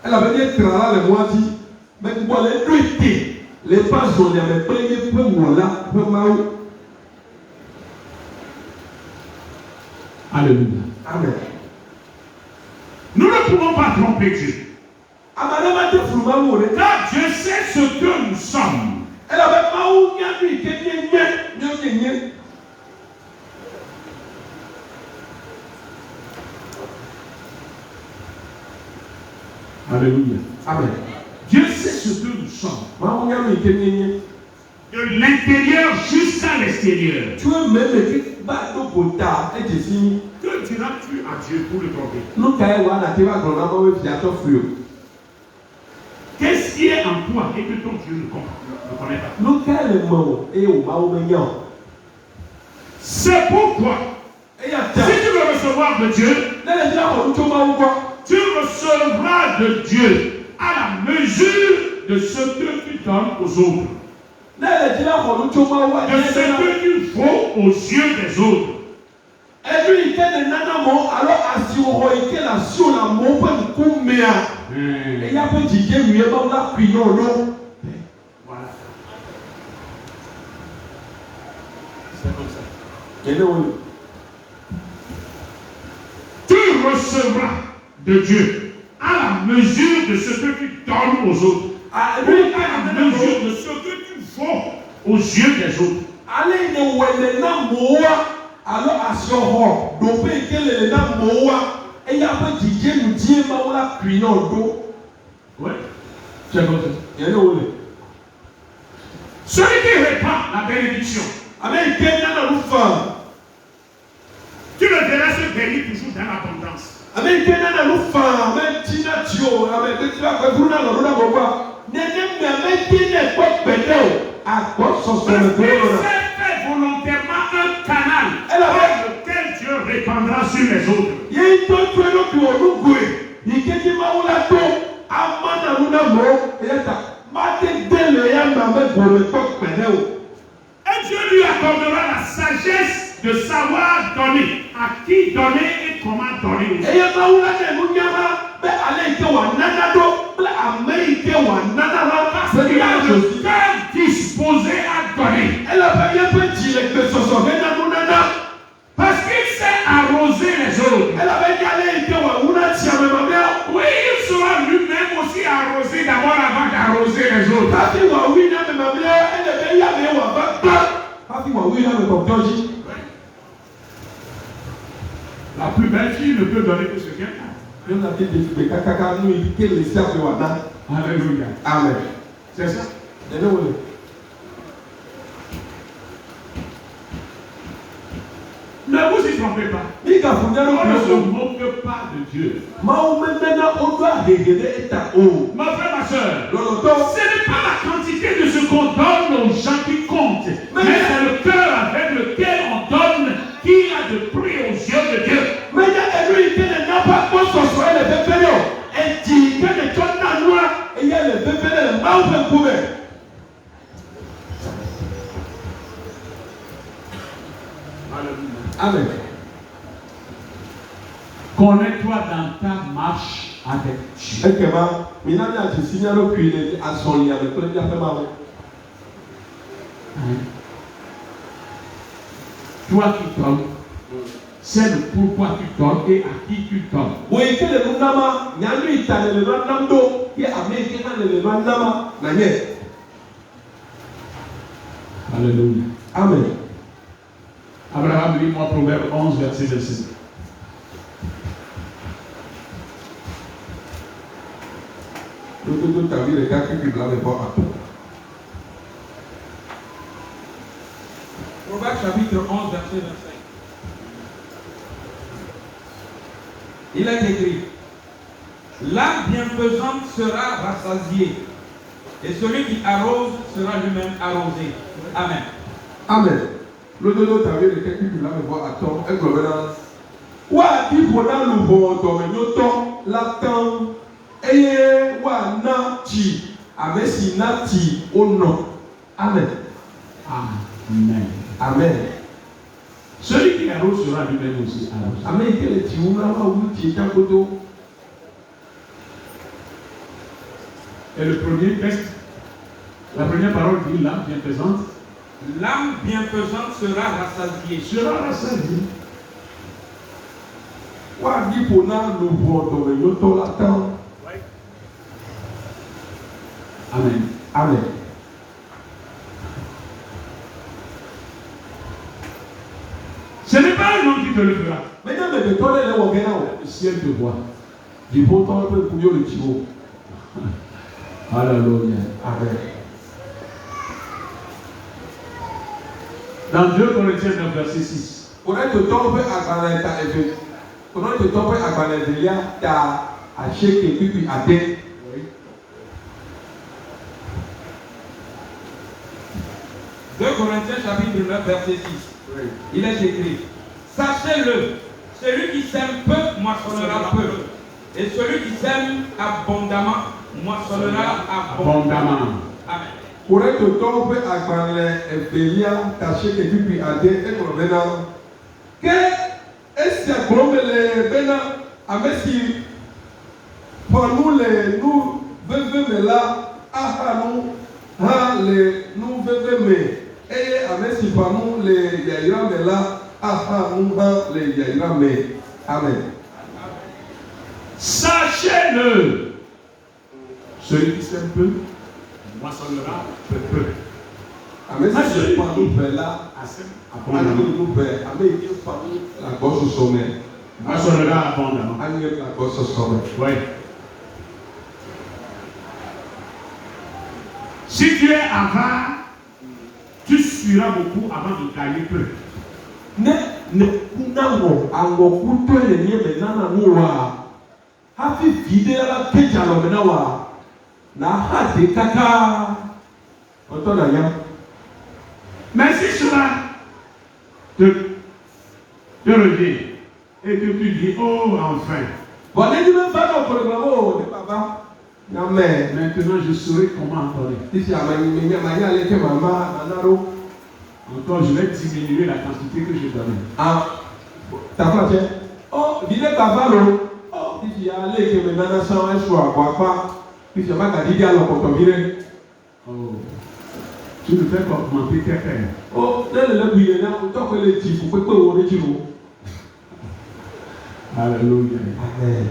Elle avait dit trala le moiti, mais vous allez lutter. Les pas on y avait payé pour moi là, pour moi. Alléluia. Amen. Nous ne pouvons pas tromper Dieu. Car Dieu sait ce que nous sommes. Elle avait pas où il y a Alléluia. Amen. Dieu sait ce que nous sommes. De l'intérieur jusqu'à l'extérieur. Que diras-tu à Dieu pour le tromper? Qu'est-ce qui est en toi et que ton Dieu ne connaît pas? C'est pourquoi, si tu veux recevoir de Dieu, tu recevras de Dieu à la mesure de ce que tu donnes aux autres. de ce que tu vaux aux yeux des autres. Voilà. C'est comme ça. Tu recevras de Dieu à la mesure de ce que tu donnes aux autres. À la mesure de ce que tu vaux aux yeux des autres. Ouais. C'est comme ça. Celui qui répand la bénédiction, tu le verras se bénir toujours dans l'abondance. Fait volontairement un canal par lequel Dieu répandra sur les autres. Et Dieu lui accordera la sagesse de savoir donner, à qui donner et comment donner. Parce qu'il a le cœur disposé à donner. Parce qu'il sait arroser les autres. Oui, il sera lui-même aussi arrosé d'abord avant d'arroser les autres. La plus belle fille ne peut donner que ce qu'elle a. Alléluia. Amen. C'est ça. Ne vous y trompez pas. On ne se moque pas de Dieu. Ma frère, ma soeur, ce n'est pas la quantité de ce qu'on donne aux gens qui compte, mais c'est le cœur avec lequel on donne qui a de prix aux yeux de Dieu. Amen. Connais-toi dans ta marche avec Dieu. Toi qui donnes, c'est le pourquoi tu donnes et à qui tu donnes. Alléluia. Amen. Abraham, lis-moi Proverbe 11, verset 27. Proverbe chapitre 11, verset 25. Il est écrit: l'âme bienfaisante sera rassasiée, et celui qui arrose sera lui-même arrosé. Amen. Amen. Le dodo t'avait de quelqu'un qui l'avait voir à temps, un gouverneur. Wa di bona lu bo to me nyoto la tan eye wa na ti amesi na ti ono. Amen. Amen. Amen. Celui qui arrose sera lui-même aussi arrosé. Amen. Quel est tu ou ti ta koto? Et le premier texte, la première parole dit l'âme bienfaisante. L'âme bienfaisante sera rassasiée. Sera rassasiée. Wa di bona lu bo to me nyoto la tan. Amen. Amen. Ce n'est pas un homme qui te le fera. Maintenant, mais de toi, Le ciel te voit. du beau temps, un peu pour le tiwo. Alléluia. Amen. Dans 2 Corinthiens 9, verset 6. On a tout le temps fait agbanler ta effet. On a tout le temps fait agbanler de l'ia ta achète et puis à dé. 2 Corinthiens chapitre 9, verset 6. Oui. Il est écrit: sachez-le, celui qui sème peu moissonnera peu, et celui qui sème abondamment moissonnera abondamment. Amen. Korintotɔwo ƒe agbalẽ evelia tasieke tukui ade egblɔ bena ke esia gblɔm le bena ame si ƒo nu le nu veve me la axa nu hã le nu veve me eye ame si ƒo nu le yayra me la axa nu hã le yayra me. Amen. Sachez-le. Celui qui sème peu moissonnera peu. Ame si ƒo nu ve la Abondamment. nu ve ame yi ke ƒo nu le agbɔsɔsɔ me Moissonnera abondamment. anye le agbɔsɔsɔ me. Oui. Si tu es avare, tu suivras beaucoup avant de gagner peu. Ne kuna wɔ awɔkutɔe le nye me nana nu wa hafi vi ɖe la kedza lɔ me na wa na ha de kaka ɔtɔ na ya. Mais si cela te revient et que tu dis, oh enfin, Bon, ne di me va na ɔkɔlɔ ma o ne baba na mɛ maintenant je saurai comment entonner. sisi ama yi me nya ma nya le ke mama nana ɖo. Encore, je vais diminuer la quantité que je donne. Ah, tafa tɛ ɔ vi ne baba lo ɔ sisi ale ke me nana sɔn esu agba fa sisi ama ka di di alɔ kɔtɔ mi ɖe. Oh. Tu ne fais qu'augmenter tes peines. Oh, ne le bu ye na tɔkɔ le ti fu kpekpe wo ne ti lo. Alléluia. Amen.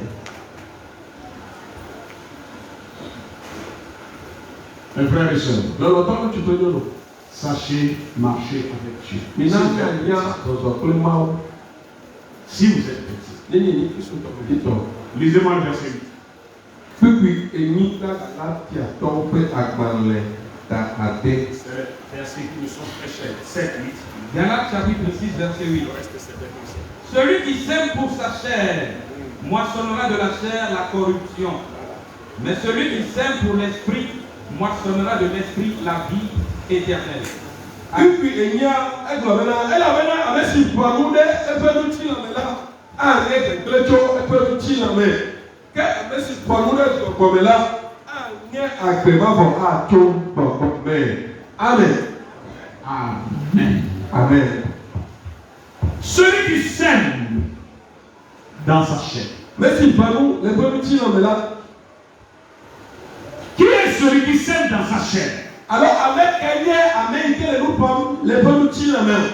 Mes frères et sœurs, Lɔlɔtɔ tu peux nous. sachez marcher avec Dieu. Mina nya nya zɔzɔ kple mawu. Si vous êtes petit, Ne nye ni kristu tɔ me di tɔ. lisez-moi le verset 8. Kpekpe enyi kple Galatiatɔwo ƒe agbalẽ ta ade. C'est le verset qui nous sont très chers. 7, 8. Galates chapitre 6, verset 8. Le reste, c'est le verset. Celui qui sème pour sa chair moissonnera de la chair la corruption. Mais celui qui sème pour l'esprit moissonnera de l'esprit la vie éternelle. Kpekpe enyia egblɔ bena elabena ame si ƒoa nu ɖe eƒe ŋutilãme la aŋe gbegblẽ tso eƒe ŋutilãme ke ame si ƒoa nu ɖe gbɔgbɔme la aŋe agbemavɔ atso gbɔgbɔme. Amen. Amen. Amen. Celui qui sème dans sa chair. Mais si ƒoa nu le ƒe ŋutilãme la. Qui est celui qui sème dans sa chair? Alors avec Amen qui le nous pommes les bonnes outils la main.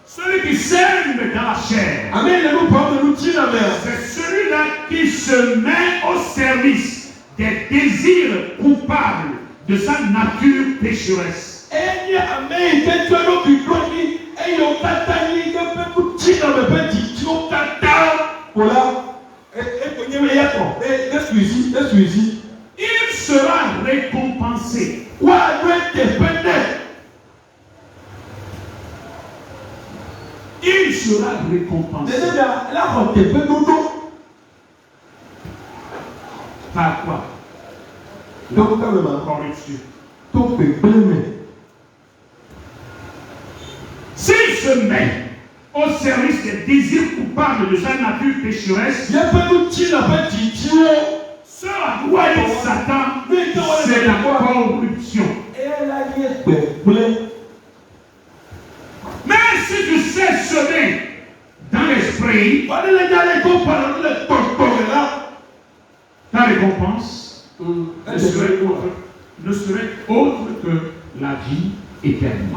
Celui qui sème dans la chair. Amen le nous pommes les outils la main. C'est celui-là qui se met au service des désirs coupables de sa nature pécheresse. Et Amen que tu as nos bibliothèques et yon tatani que peut outils dans le petit yon tata. Voilà. Et qu'on y met y'a quoi? Et suis-y. Il sera récompensé. Quoi doit être dépendant? Il sera récompensé. Là, on te fait dodo. Par quoi? Donc, quand même, Corruption. tout peut blâmer. S'il se met au service des désirs coupables de sa nature pécheresse, Il y a pas d'outils là, pas d'outils. ce à quoi il s'attend, c'est la corruption. Mais si tu sais semer dans l'esprit, ta récompense ne serait autre que la vie éternelle.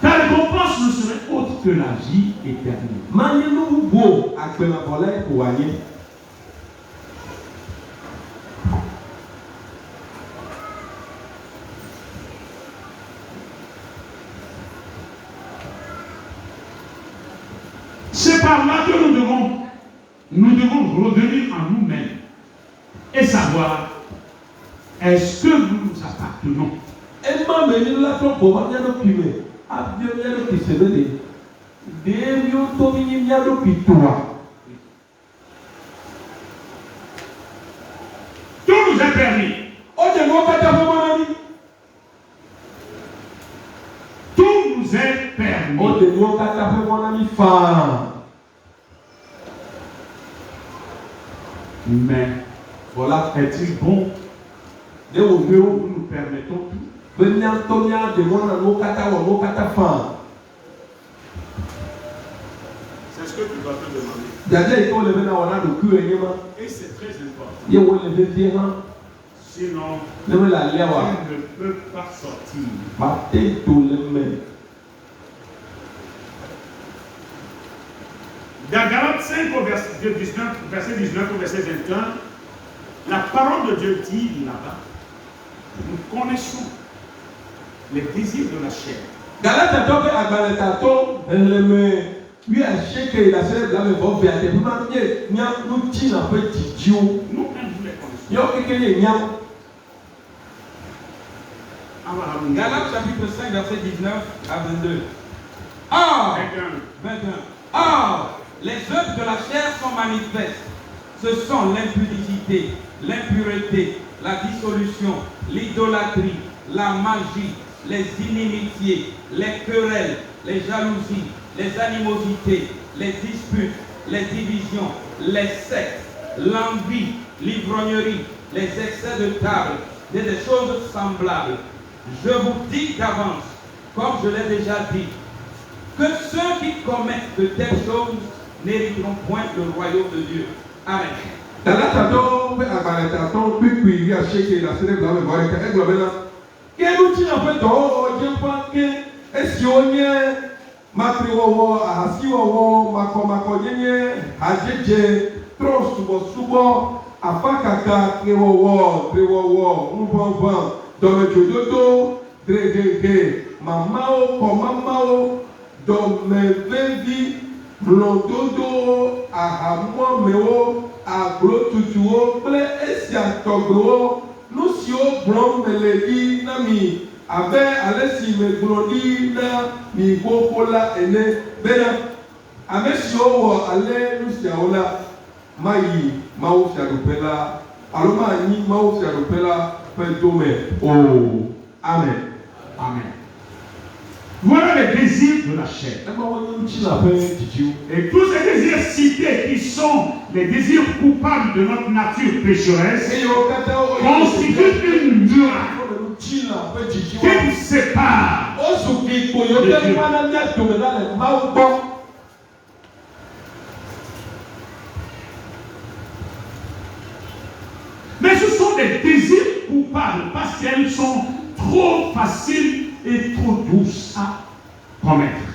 Ta récompense ne serait autre que la vie éternelle. C'est par là que nous devons revenir en nous-mêmes et savoir est-ce que nous nous appartenons. Tout nous est permis. Tout nous est permis. Mais Voilà. Est-il bon? Ne wo Nous nous permettons tout. Benyantonya de mona no kata wa no kata fan. C'est ce que tu dois te demander. Dade iko le bena wana do ku enyema. Et c'est très important. Ye wo le be bien han. Sinon, Ne me la tu lewa. ne peux pas sortir. Ba te to le me. Dans Galates 5 au verset 19 au verset 21, la parole de Dieu dit là-bas, nous connaissons les désirs de la chair. Galata tobe agbaleta to eleme wi asheke la sele la me bo be ate ma nye nya nu ti na pe tijio. Nous-mêmes, nous les connaissons. Yo kekele nya. Galates chapitre 5, verset 19 à 22. Or, 21. Or, les œuvres de la chair sont manifestes. Ce sont l'impudicité, l'impureté, la dissolution, l'idolâtrie, la magie, les inimitiés, les querelles, les jalousies, les animosités, les disputes, les divisions, les sectes, l'envie, l'ivrognerie, les excès de table et des choses semblables. Je vous dis d'avance, comme je l'ai déjà dit, que ceux qui commettent de telles choses n'hériteront point le royaume de Dieu. Amen. Galata to be agbaleta to pipi wi asheke la sele la me bo ate eglo bela. Ke nu ti na pe to o je pa ke esi onye matri wowo ahasi wowo mako nyenye ajeje tro subo afakaka ke wowo tre wowo nbonbon dome jojoto dregege mamao ko mamao dome vevi lododo ahamo mewo agro tutuwo kple esi atogro nusio blom meledi na mi abe alesi me glodi na mi gopola ene bena amesio wo ale nusiaola mayi mawo fiadopela aloma ni mawo fiadopela pedome oh amen Amen. Voilà les désirs de la chair. Et tous ces désirs cités qui sont les désirs coupables de notre nature pécheresse constituent une muraille qui nous sépare de Dieu. Mais ce sont des désirs coupables parce qu'elles sont trop faciles et trop douces à commettre.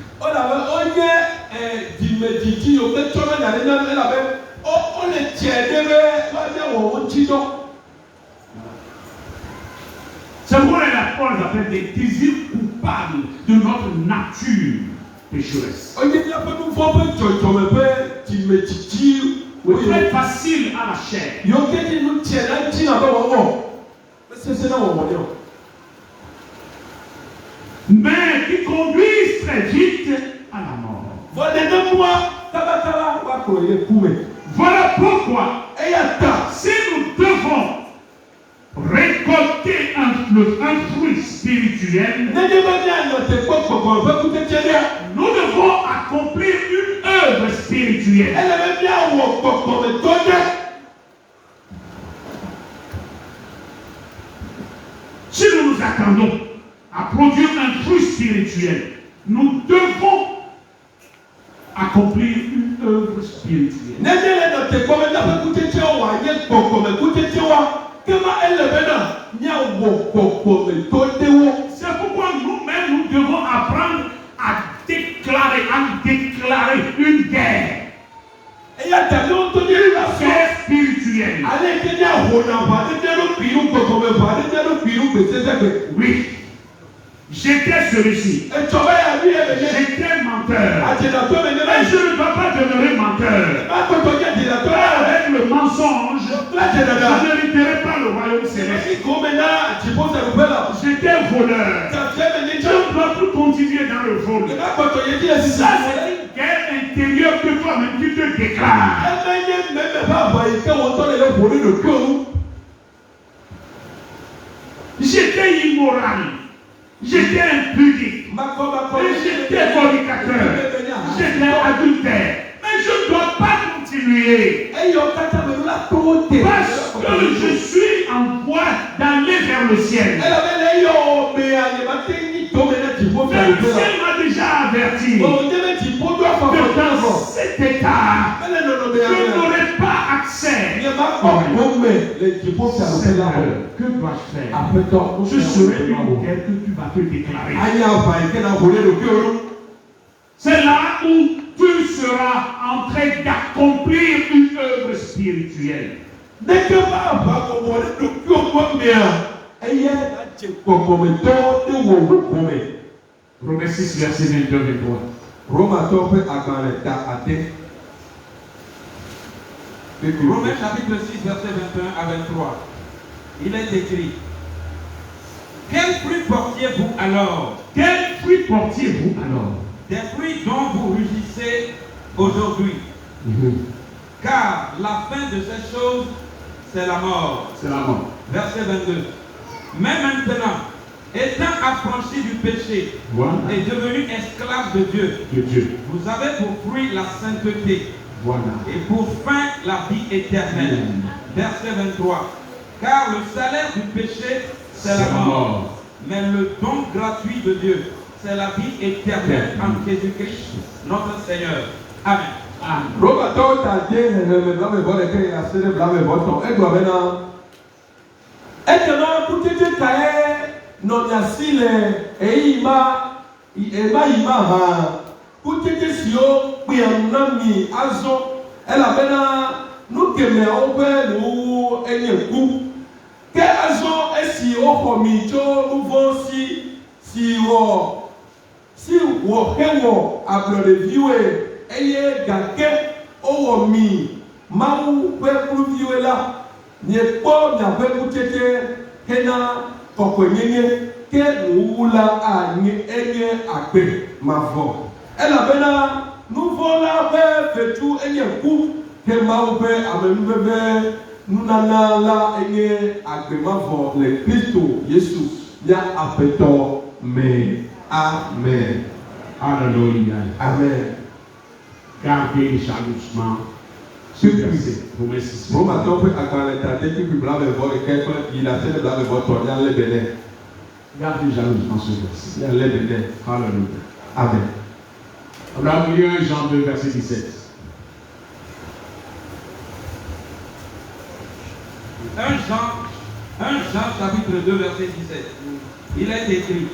C'est pourquoi Paul les appelle des désirs coupables de notre nature pécheresse. Très facile à la chair. Mais qui conduisent très vite à la mort. Voilà pourquoi si nous devons récolter un fruit spirituel, nous devons accomplir une œuvre spirituelle. Si nous nous attendons à produire un fruit spirituel, nous devons accomplir une œuvre spirituelle. C'est pourquoi nous-mêmes, nous devons apprendre à déclarer une guerre. Une guerre spirituelle. Oui. J'étais celui-ci. J'étais menteur. Mais je ne dois pas demeurer menteur. Avec le mensonge, je n'hériterai pas le royaume céleste. J'étais voleur. Je ne dois plus continuer dans le vol. Ça, c'est une guerre intérieure que toi-même tu te déclares. J'étais immoral. J'étais impudique. J'étais fornicateur. J'étais adultère. Mais je ne dois pas continuer. Parce que je suis en voie d'aller vers le ciel. Le ciel m'a déjà averti. Dans cet état, je n'aurai pas accès. Que dois-je faire? Je serai une terre que tu vas te déclarer. C'est là où tu seras en train d'accomplir une œuvre spirituelle. Romains 6, verset 22 et 23. Romains chapitre 6, verset 21 à 23. Il est écrit: quel fruit portiez-vous alors? Quel fruit portiez-vous alors? Des fruits dont vous rugissez aujourd'hui. Car la fin de ces choses, c'est la mort. C'est la mort. Verset 22. Mais maintenant, étant affranchi du péché et devenu esclave de Dieu, vous avez pour fruit la sainteté et pour fin la vie éternelle. Verset 23. Car le salaire du péché, c'est la mort. Mais le don gratuit de Dieu, c'est la vie éternelle en Jésus-Christ, notre Seigneur. Amen. Si vous avez un review, et gake owomi mamu pe là ni po na pe kutete hena kokwenyenye ke nuula a ni enye agbe mavo elabena nouveau la pe fetu enye ku ke mamu pe amenubebe nunana la enye agbe mavo le Kristo Yesu ya apeto me amen. Alléluia. Amen. Gardez jalousement ce verset. Romains 6. Romains 6, Gardez jalousement ce verset. Alléluia. Amen. On va lire 1 Jean 2, verset 17. 1 Jean chapitre 2, verset 17. Il est écrit: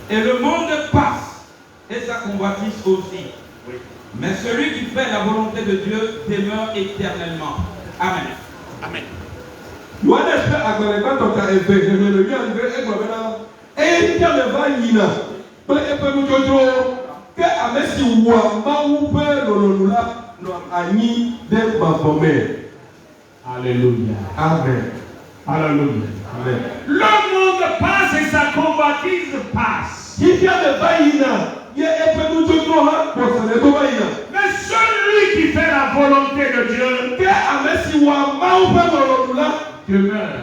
et le monde passe et sa convoitise aussi. Oui. Mais celui qui fait la volonté de Dieu demeure éternellement. Amen. Amen. Alléluia. Amen. Alléluia. Amen. Le monde passe et sa convoitise passe. Mais celui qui fait la volonté de Dieu demeure.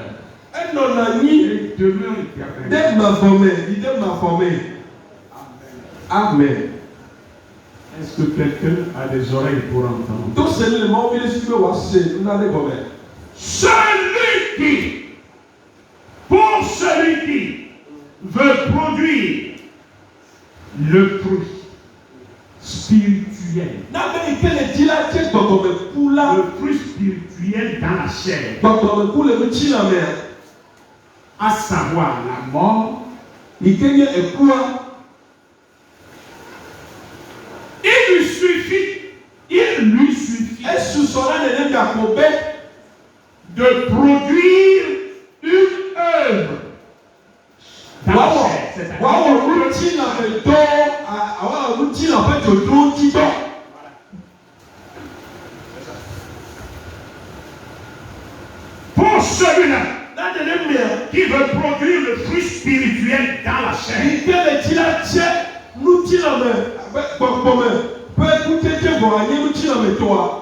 Et demeure éternellement. Amen. Est-ce que quelqu'un a des oreilles pour entendre? Celui qui veut produire le fruit spirituel, le fruit spirituel dans la chair, à savoir la mort, il lui suffit de produire une œuvre dans la chair. Pour celui-là qui veut produire le fruit spirituel dans la chair,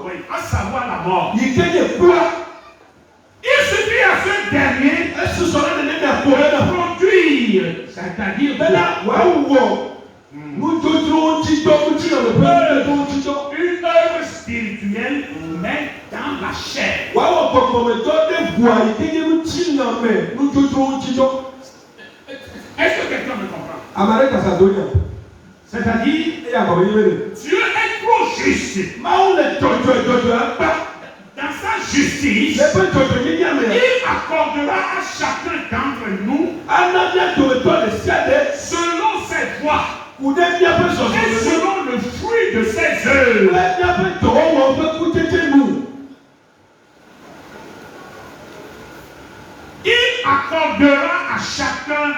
oui, à savoir la mort, il suffit à ce dernier de produire, c'est-à-dire une œuvre spirituelle, mais dans la chair. Waouh, comme on doit voir, il y a une petite main, nous toujours Est-ce que quelqu'un me comprend? Amarek à sa donne. C'est-à-dire, Et à quoi Dieu est trop juste. Dans sa justice, il accordera à chacun d'entre nous selon ses voies et selon le fruit de ses œuvres. Il accordera à chacun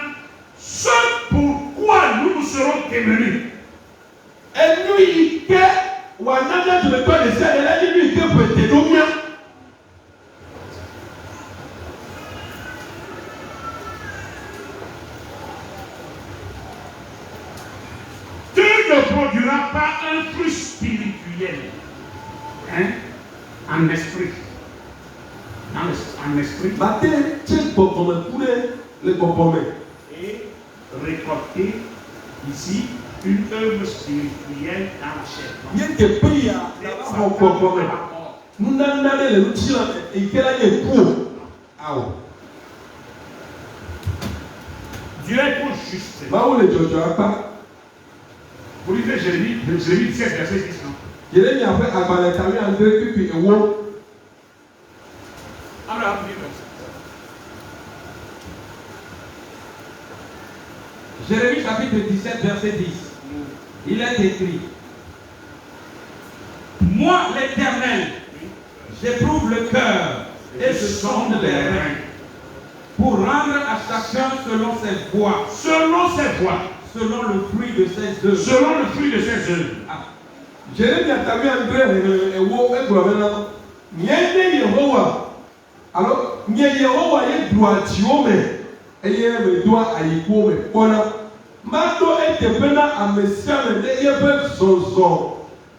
ce pourquoi nous serons devenus. Tu ne produiras pas un fruit spirituel, hein, en esprit. En esprit. Et récolter ici une œuvre spirituelle dans la chair. Dieu est trop juste. Vous lisez Jérémie 17, verset 10. Jérémie chapitre 17, verset 10. Il est écrit: Moi, l'Éternel, j'éprouve le cœur et je sonde les reins pour rendre à chacun selon ses voies. Selon ses voies. Selon le fruit de ses œuvres. Selon le fruit de ses œuvres. Jérémie a tabu André et wo et gouvernement. Niende Yehowa. Alors, ni Yehowa est droit Diome. Et il me doit à Yikome. Voilà. Mando est devenu à Messia de Yebe Zozo.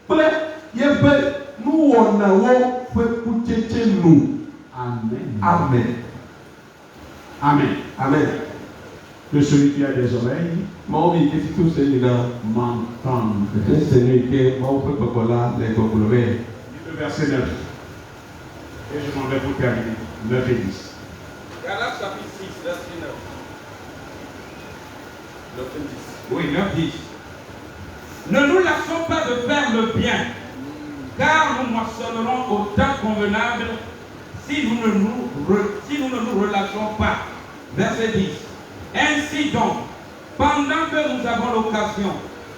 Prêt, Yebe, nous on a wo fait coucher nous. Amen. Amen. Amen. Amen. Que celui qui a des oreilles m'entende. Le verset 9. Et je m'en vais pour terminer. 9 et 10. Galates chapitre 6, verset 9. 9 et 10. Oui, 9 10. Ne nous lassons pas de faire le bien, car nous moissonnerons au temps convenable si nous ne nous relâchons pas. Verset 10. Ainsi donc, pendant que nous avons l'occasion,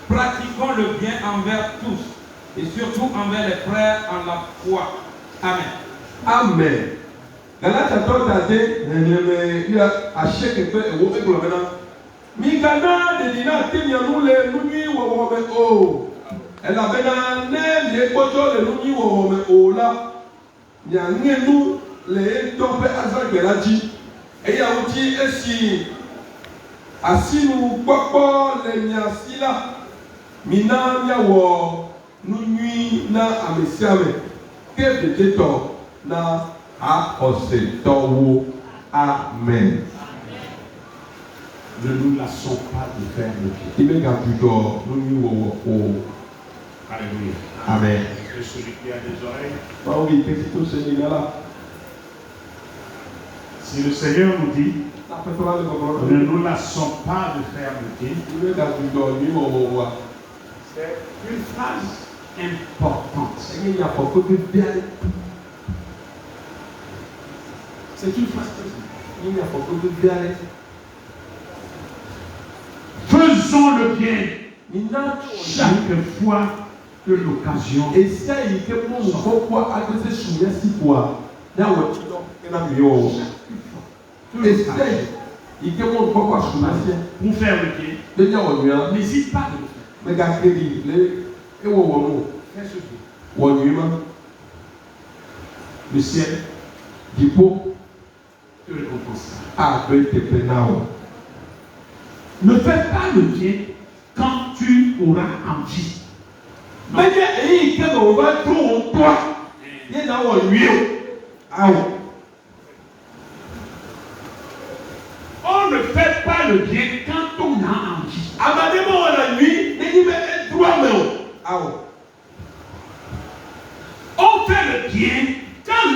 pratiquons le bien envers tous et surtout envers les frères en la foi. Amen. Amen. Galata tota de il a acheté que et wo ego maintenant. Migana de dina tenya nule nuni wo me o. Elle a bena ne le kojo le nuni wo me o la. Nya ngenu le tope azagbelaji. E ya uti esi asinu popo le nyasila. Mina nya wo nuni na amesiame. Que de to na a osetowo. Amen. Ne nous lassons pas de faire le bien. Il me garde toujours, nous nous wo. Alléluia. Amen. Que celui qui a des oreilles. Bah oui, que c'est tout ce là. Si le Seigneur nous dit, ne nous lassons pas de faire le bien, il me garde toujours, nous wo. c'est une phrase importante. C'est une phrase. Il y a beaucoup de bien. Faisons le bien chaque fois que l'occasion. Essaye que mon pourquoi agresser sous merci quoi. D'ailleurs, il a mieux. Essaye. Il que mon pourquoi sous merci. Pour faire le bien. N'hésite pas de le faire. Mais gardez les et wo. Fais ce bien. Le ciel du pot te récompensera. Ah, peut te pénal. Ne fais pas le bien quand tu auras envie. Mais il y a on va tout toi. Il y a un huile. On ne fait pas le bien quand on a envie. Amademo la nuit, il met droit mais on fait le bien quand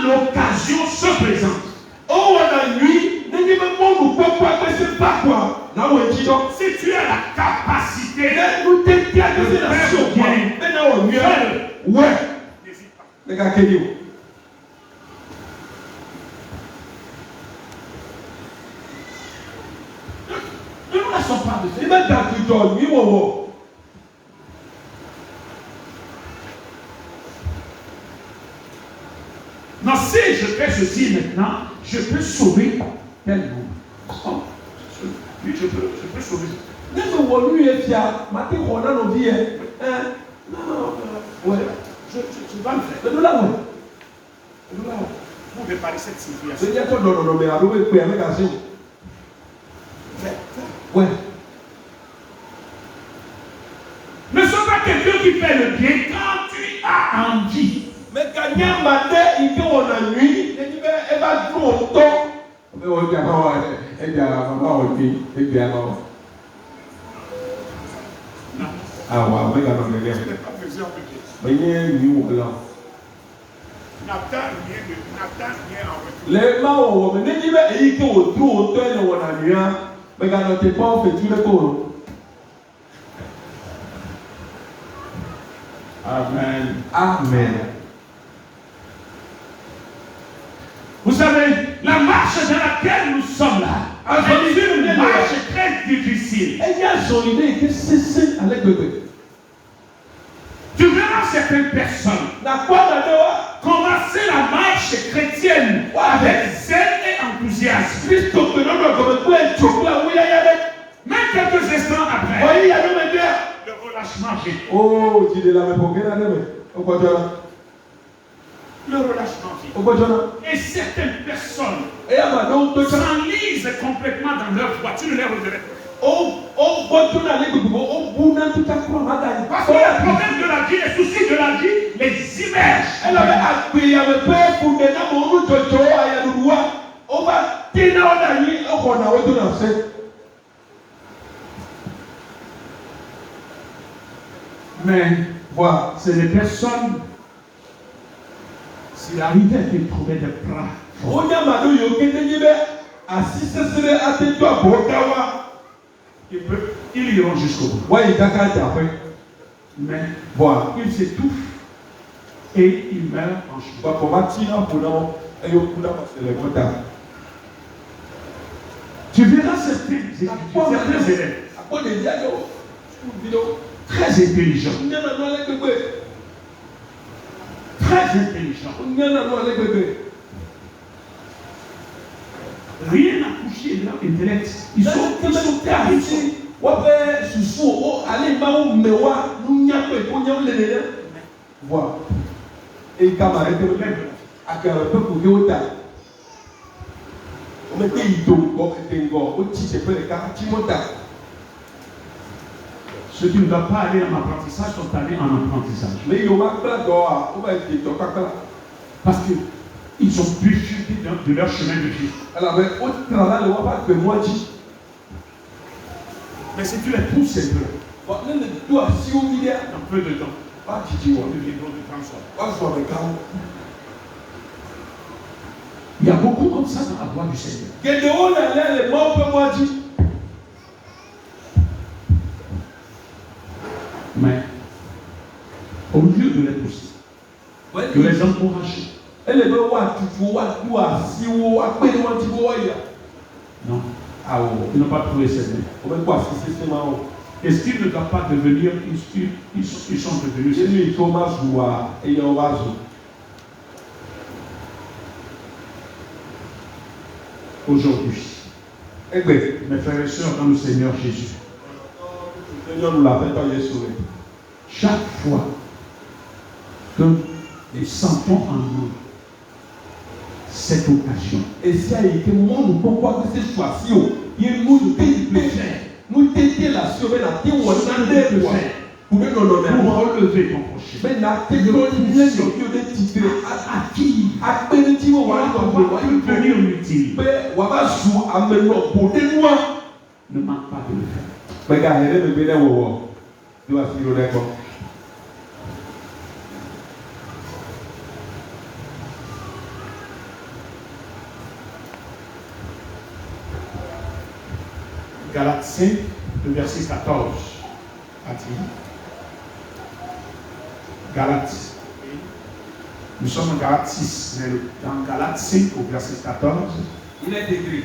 pas quoi. Là où est-il donc? Si tu as la capacité Nous t'inquiète de la faire chose. bien, Maintenant, on mieux. Ouais. n'hésite pas. Les gars, qu'est-ce que Ne nous laissons pas de tu faire. mets dans tu dors, oui, wow. Non, si je fais ceci maintenant, je peux sauver tel monde. Oh, oui, je peux sauver. Même où lui est fier, Matin, on a nos vies. Non, ouais. Je dois le faire. Mais nous là, ouais. Nous, pour réparer cette situation. Je dis à toi, non, mais à l'eau, il peut y aller à ouais. Ne sois pas quelqu'un qui fait le bien quand tu as envie. Mais quand il y a un matin, il dit on a nuit, il dit elle va jouer au temps. Mais on dit elle dit à maman, on dit, elle dit alors. Ah ouais, mais quand on est là. Ce n'est pas besoin de dire. Mais il y a une nuit là. N'attends rien en retour. Les mains, mais il dit il dit au tout au temps, on a nuit. Mais quand on ne pas, on fait tout le tour. Amen. Amen. Vous savez, la marche dans laquelle nous sommes là, c'est une marche très difficile. Et il y a son idée que c'est avec bébé. Tu verras certaines personnes commencer la marche chrétienne avec zèle et enthousiasme. Mais quelques instants après, le relâchement vient. Oh, tu es là, mais pour quelle année? Le relâchement vient. Et certaines personnes s'enlisent complètement dans leur foi. Tu ne les regrettes pas. Parce que le problème de la vie, les soucis de la vie, les images. Mais voilà, c'est les personnes, s'il arrivait à trouver des bras, ils iront jusqu'au bout. Mais voilà, ils s'étouffent et ils meurent en chemin. Tu verras certains élèves très intelligents. Très intelligents. Rien n'a touché leur intellect. Ils sont carrés. Voilà. Et il a arrêté le même. À quel peu pour que vous t'as. On mettait ceux qui ne doivent pas aller en apprentissage sont allés en apprentissage. Mais il y a parce qu'ils ont bifurqué de leur chemin de vie. Mais si tu les pousses un peu, dans peu de temps, ils deviendront de grands soins. Il y a beaucoup comme ça dans la voie du Seigneur. Mais au lieu de les pousser, de les encourager, non, ils n'ont pas trouvé cette vie. Est-ce qu'ils ne doivent pas devenir, ils sont devenus aujourd'hui. Mes frères et sœurs dans le Seigneur Jésus, chaque fois que nous sentons en nous cette occasion, et si il y a monde pourquoi que c'est choisi, il y a nous t'aider la semaine à dire on a des points pour relever ton prochain. Mais n'a que de titre à qui à peine tu vas devenir utile. On va jouer à maintenant pour des mois. Ne manque pas de le faire. Mais gars, il est bien là. Tu vas finir d'accord. Galates 5, le verset 14. Galates. Nous sommes en Galates 6, mais dans Galates 5 au verset 14. Il est écrit,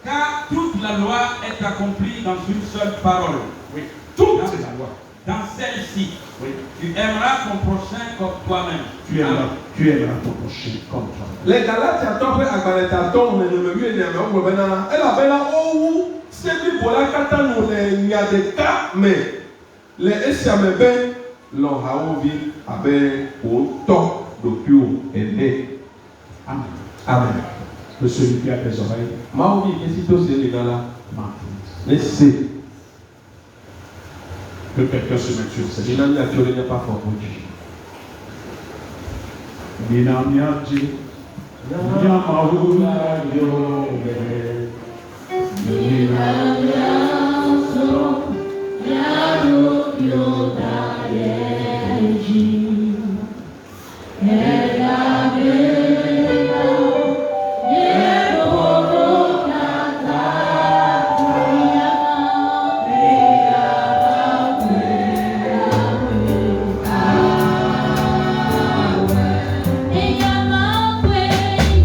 car toute la loi est accomplie dans une seule parole. Oui, toute la loi. Dans celle-ci, Oui. tu aimeras ton prochain comme toi-même. Tu aimeras ton prochain comme toi-même. Les Galates sont prêts à garantir à ton mais le mieux est de me venir. Elle a fait oh c'est que voilà quand nous les y a des cas mais les SMB l'ont haovi avec autant de pur et Amen. Amen. Que celui qui a des oreilles, Maovi qu'est-ce que c'est les gars là? m'entende. Mais c'est Que quelqu'un se mette sur ses il genoux. n'a pas fort pour Dieu.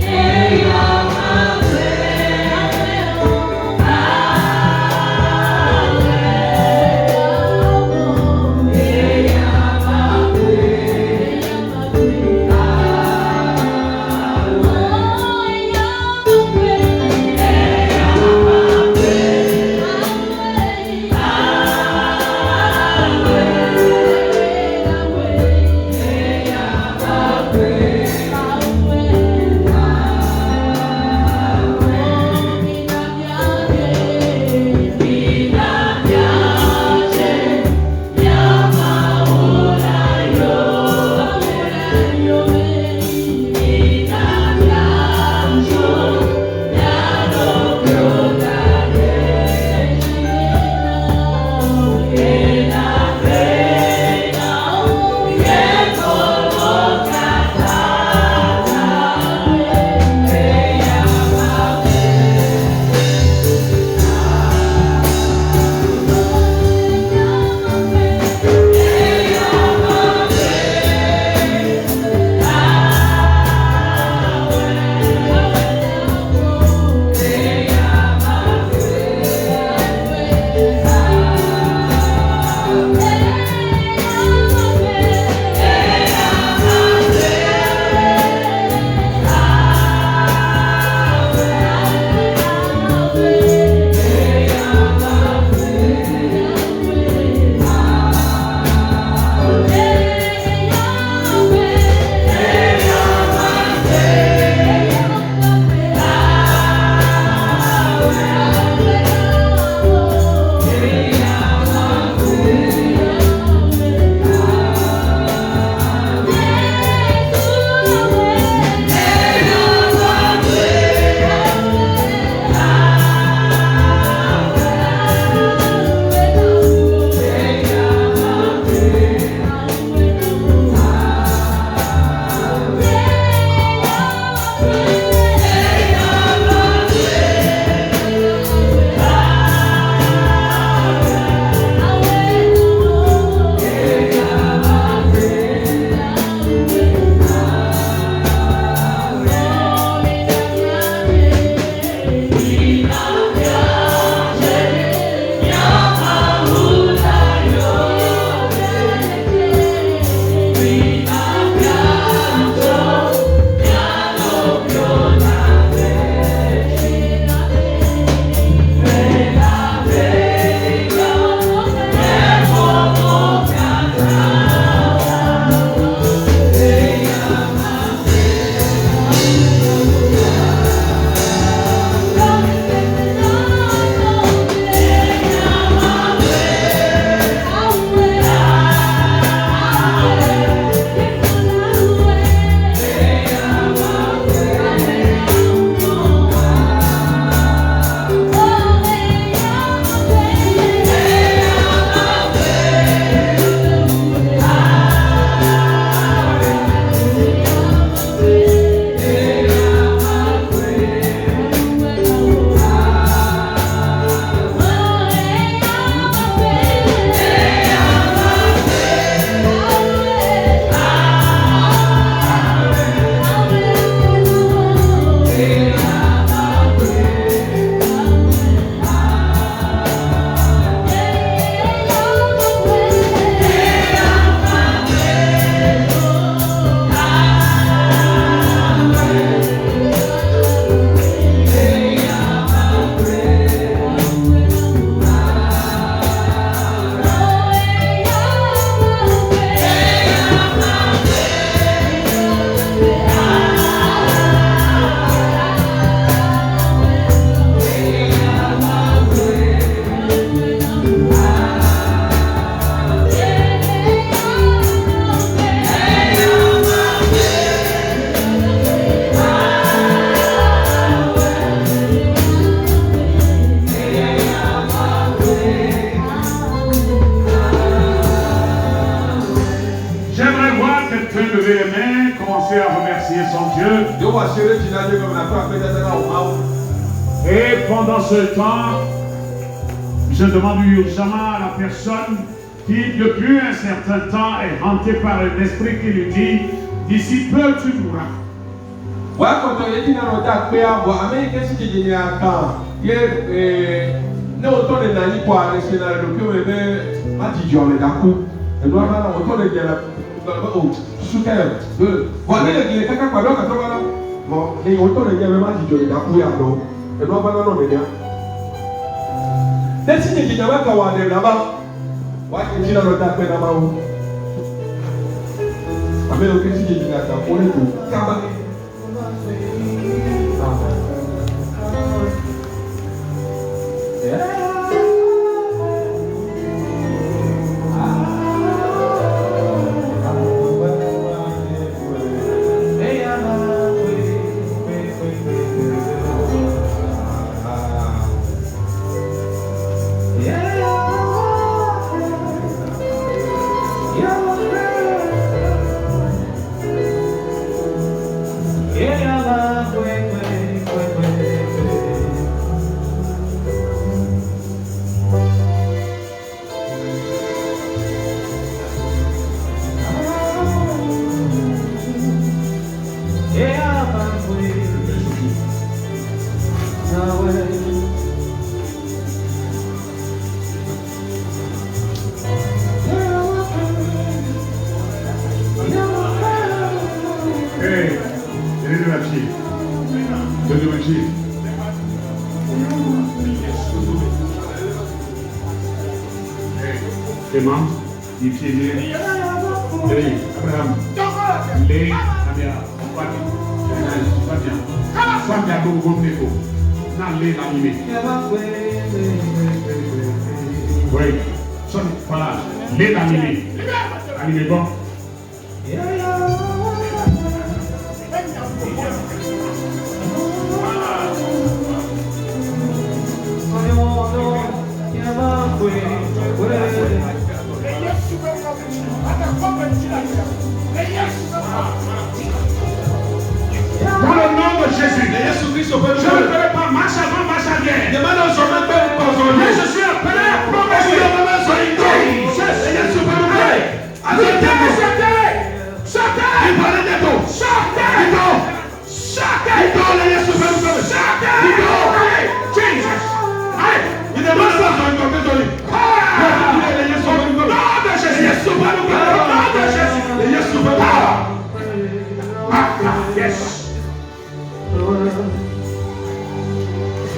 Hey, son Dieu. Et pendant ce temps, je demande urgemment à la personne qui, depuis un certain temps, est hantée par un esprit qui lui dit, d'ici peu tu mourras.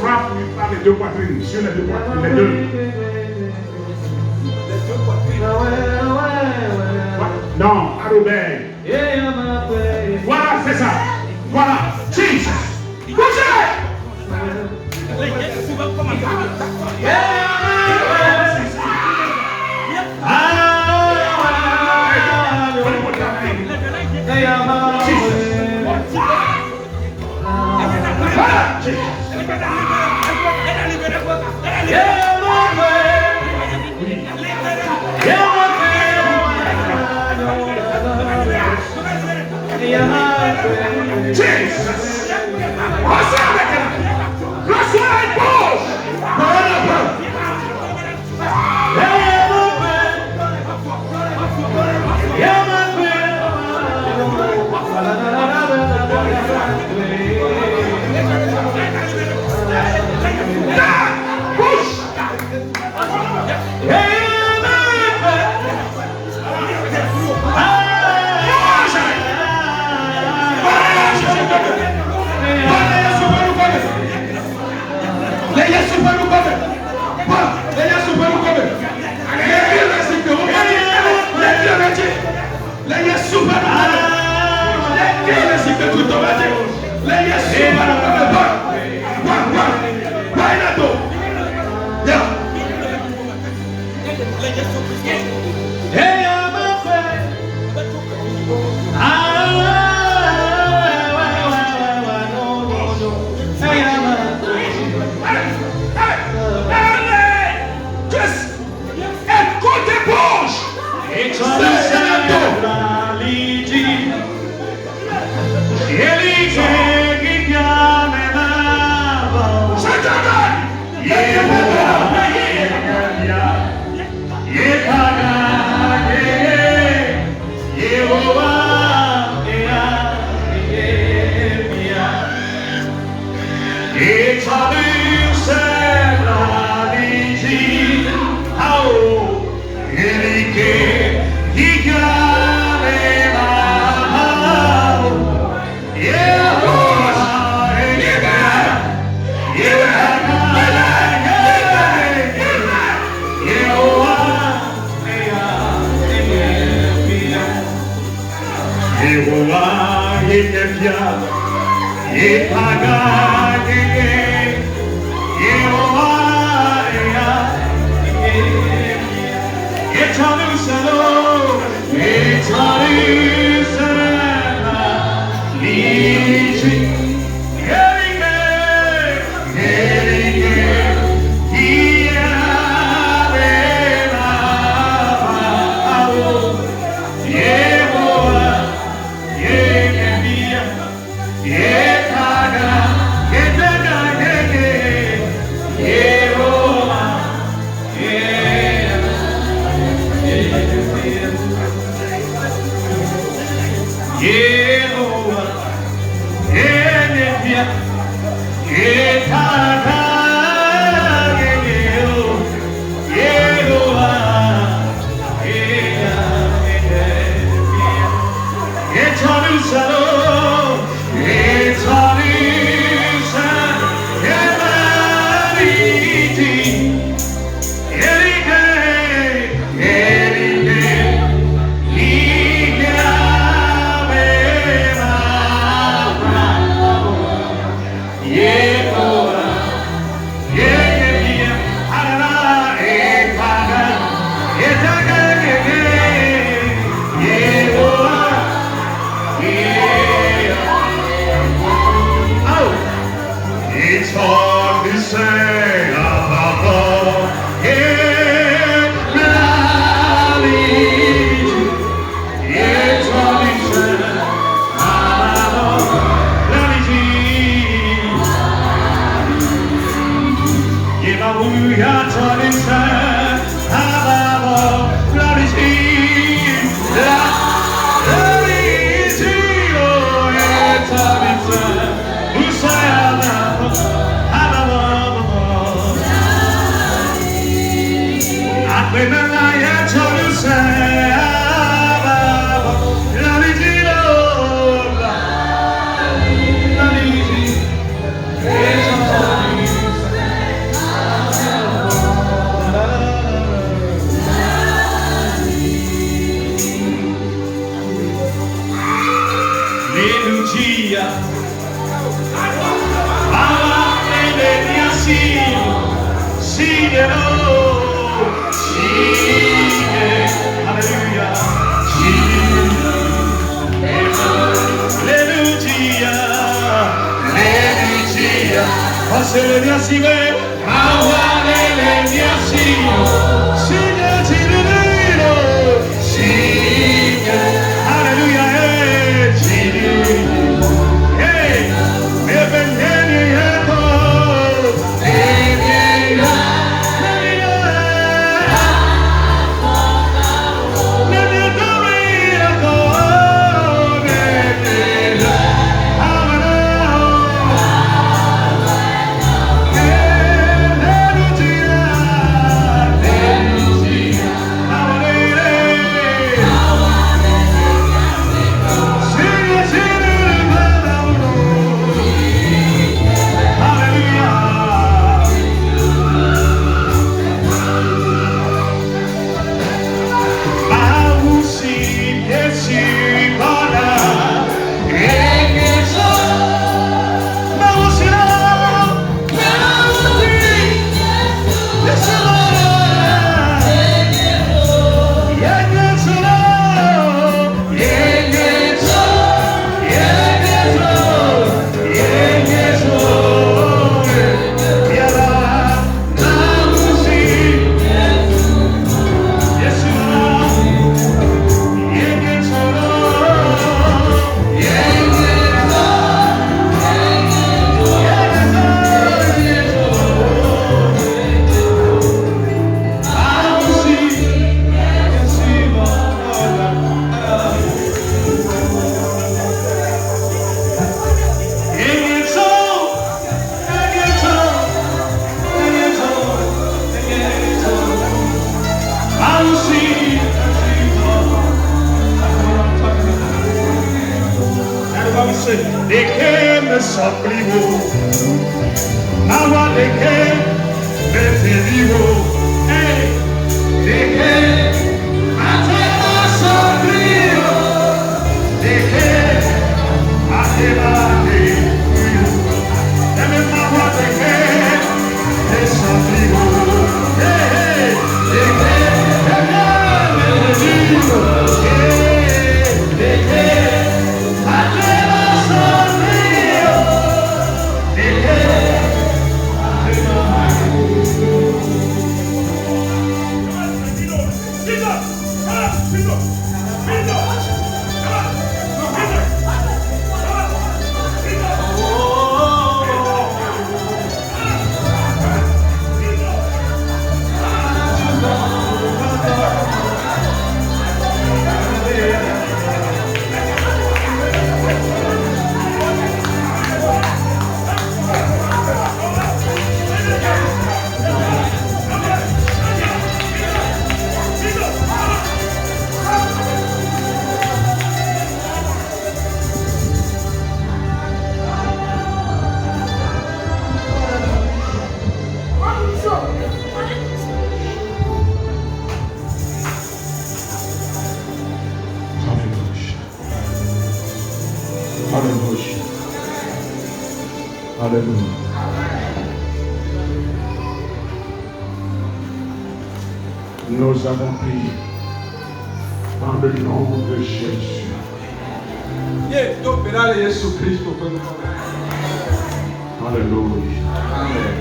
Frappe-lui par les deux poitrines, sur les deux poitrines, les deux. Non, à Robert. Voilà, c'est ça. Voilà, Jesus. Bougez! Yeah. ne soprimo, awa deke, metelimo, deke, atema soprimo, deke, atema deke, eme awa deke, ne soprimo, deke, metelimo, deke, atema soprimo, deke. Nous avons prié dans le nom de Jésus. Alléluia. Amen.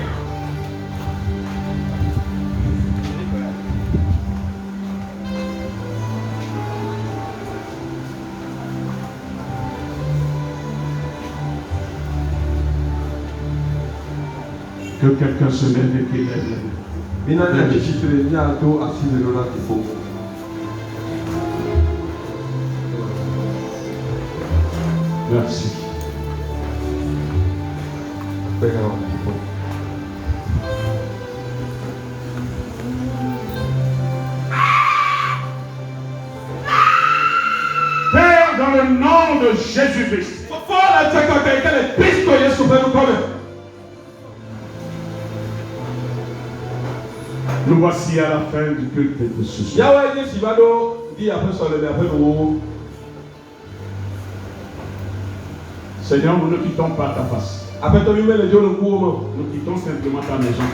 Que quelqu'un se lève et qu'il lève. Merci. Père, dans le nom de Jésus-Christ, nous voici à la fin du culte de ce soir. Seigneur, nous ne quittons pas ta face. Nous quittons simplement ta maison.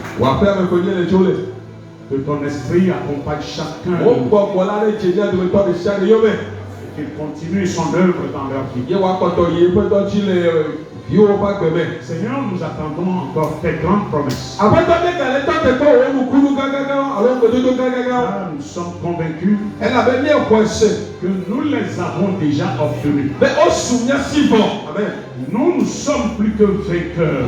Que ton esprit accompagne chacun de nous. Et qu'il continue son œuvre dans leur vie. Seigneur, nous attendons encore tes grandes promesses. Ah, nous sommes convaincus que nous les avons déjà obtenues. Amen. Nous sommes plus que vainqueurs.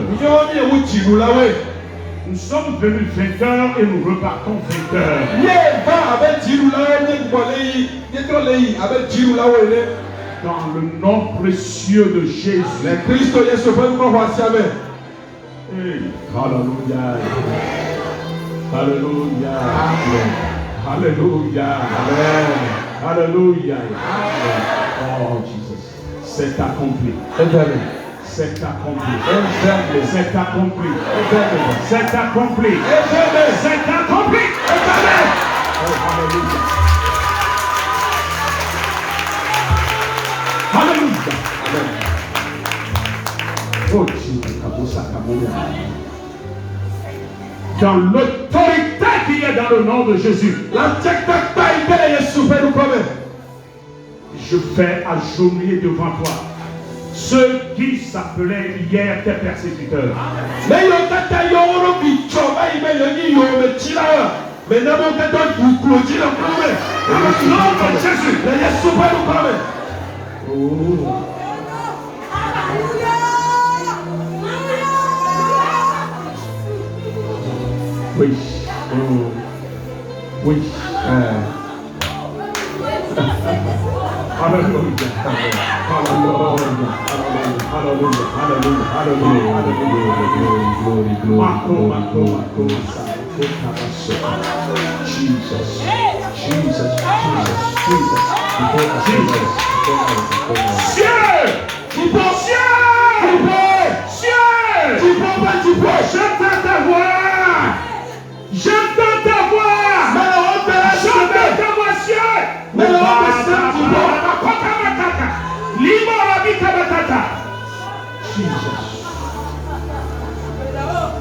Nous sommes venus vainqueurs et nous repartons vainqueurs. Dans le nom précieux de Jésus. Hey, hallelujah. Hallelujah. Hallelujah. Hallelujah. Oh Jesus. C'est accompli. C'est accompli. C'est accompli. C'est accompli. C'est accompli. Oh, hallelujah. Hallelujah. Amen. Oh Jesus. Dans l'autorité qui est dans le nom de Jésus, je fais agenouiller devant toi ceux qui s'appelaient hier tes persécuteurs. Dans le nom de Jésus. Oui. Oui. Hallelujah. Jesus. Ciel, j'entends ta voix. J'entends ta voix. J'entends ta voix, ciel. Jesus.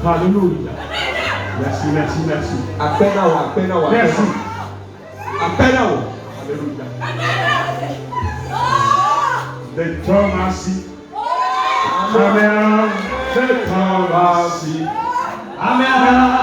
Hallelujah. Merci, merci, merci. Merci. Hallelujah. The Thomas. Amen. The Thomas. Amen.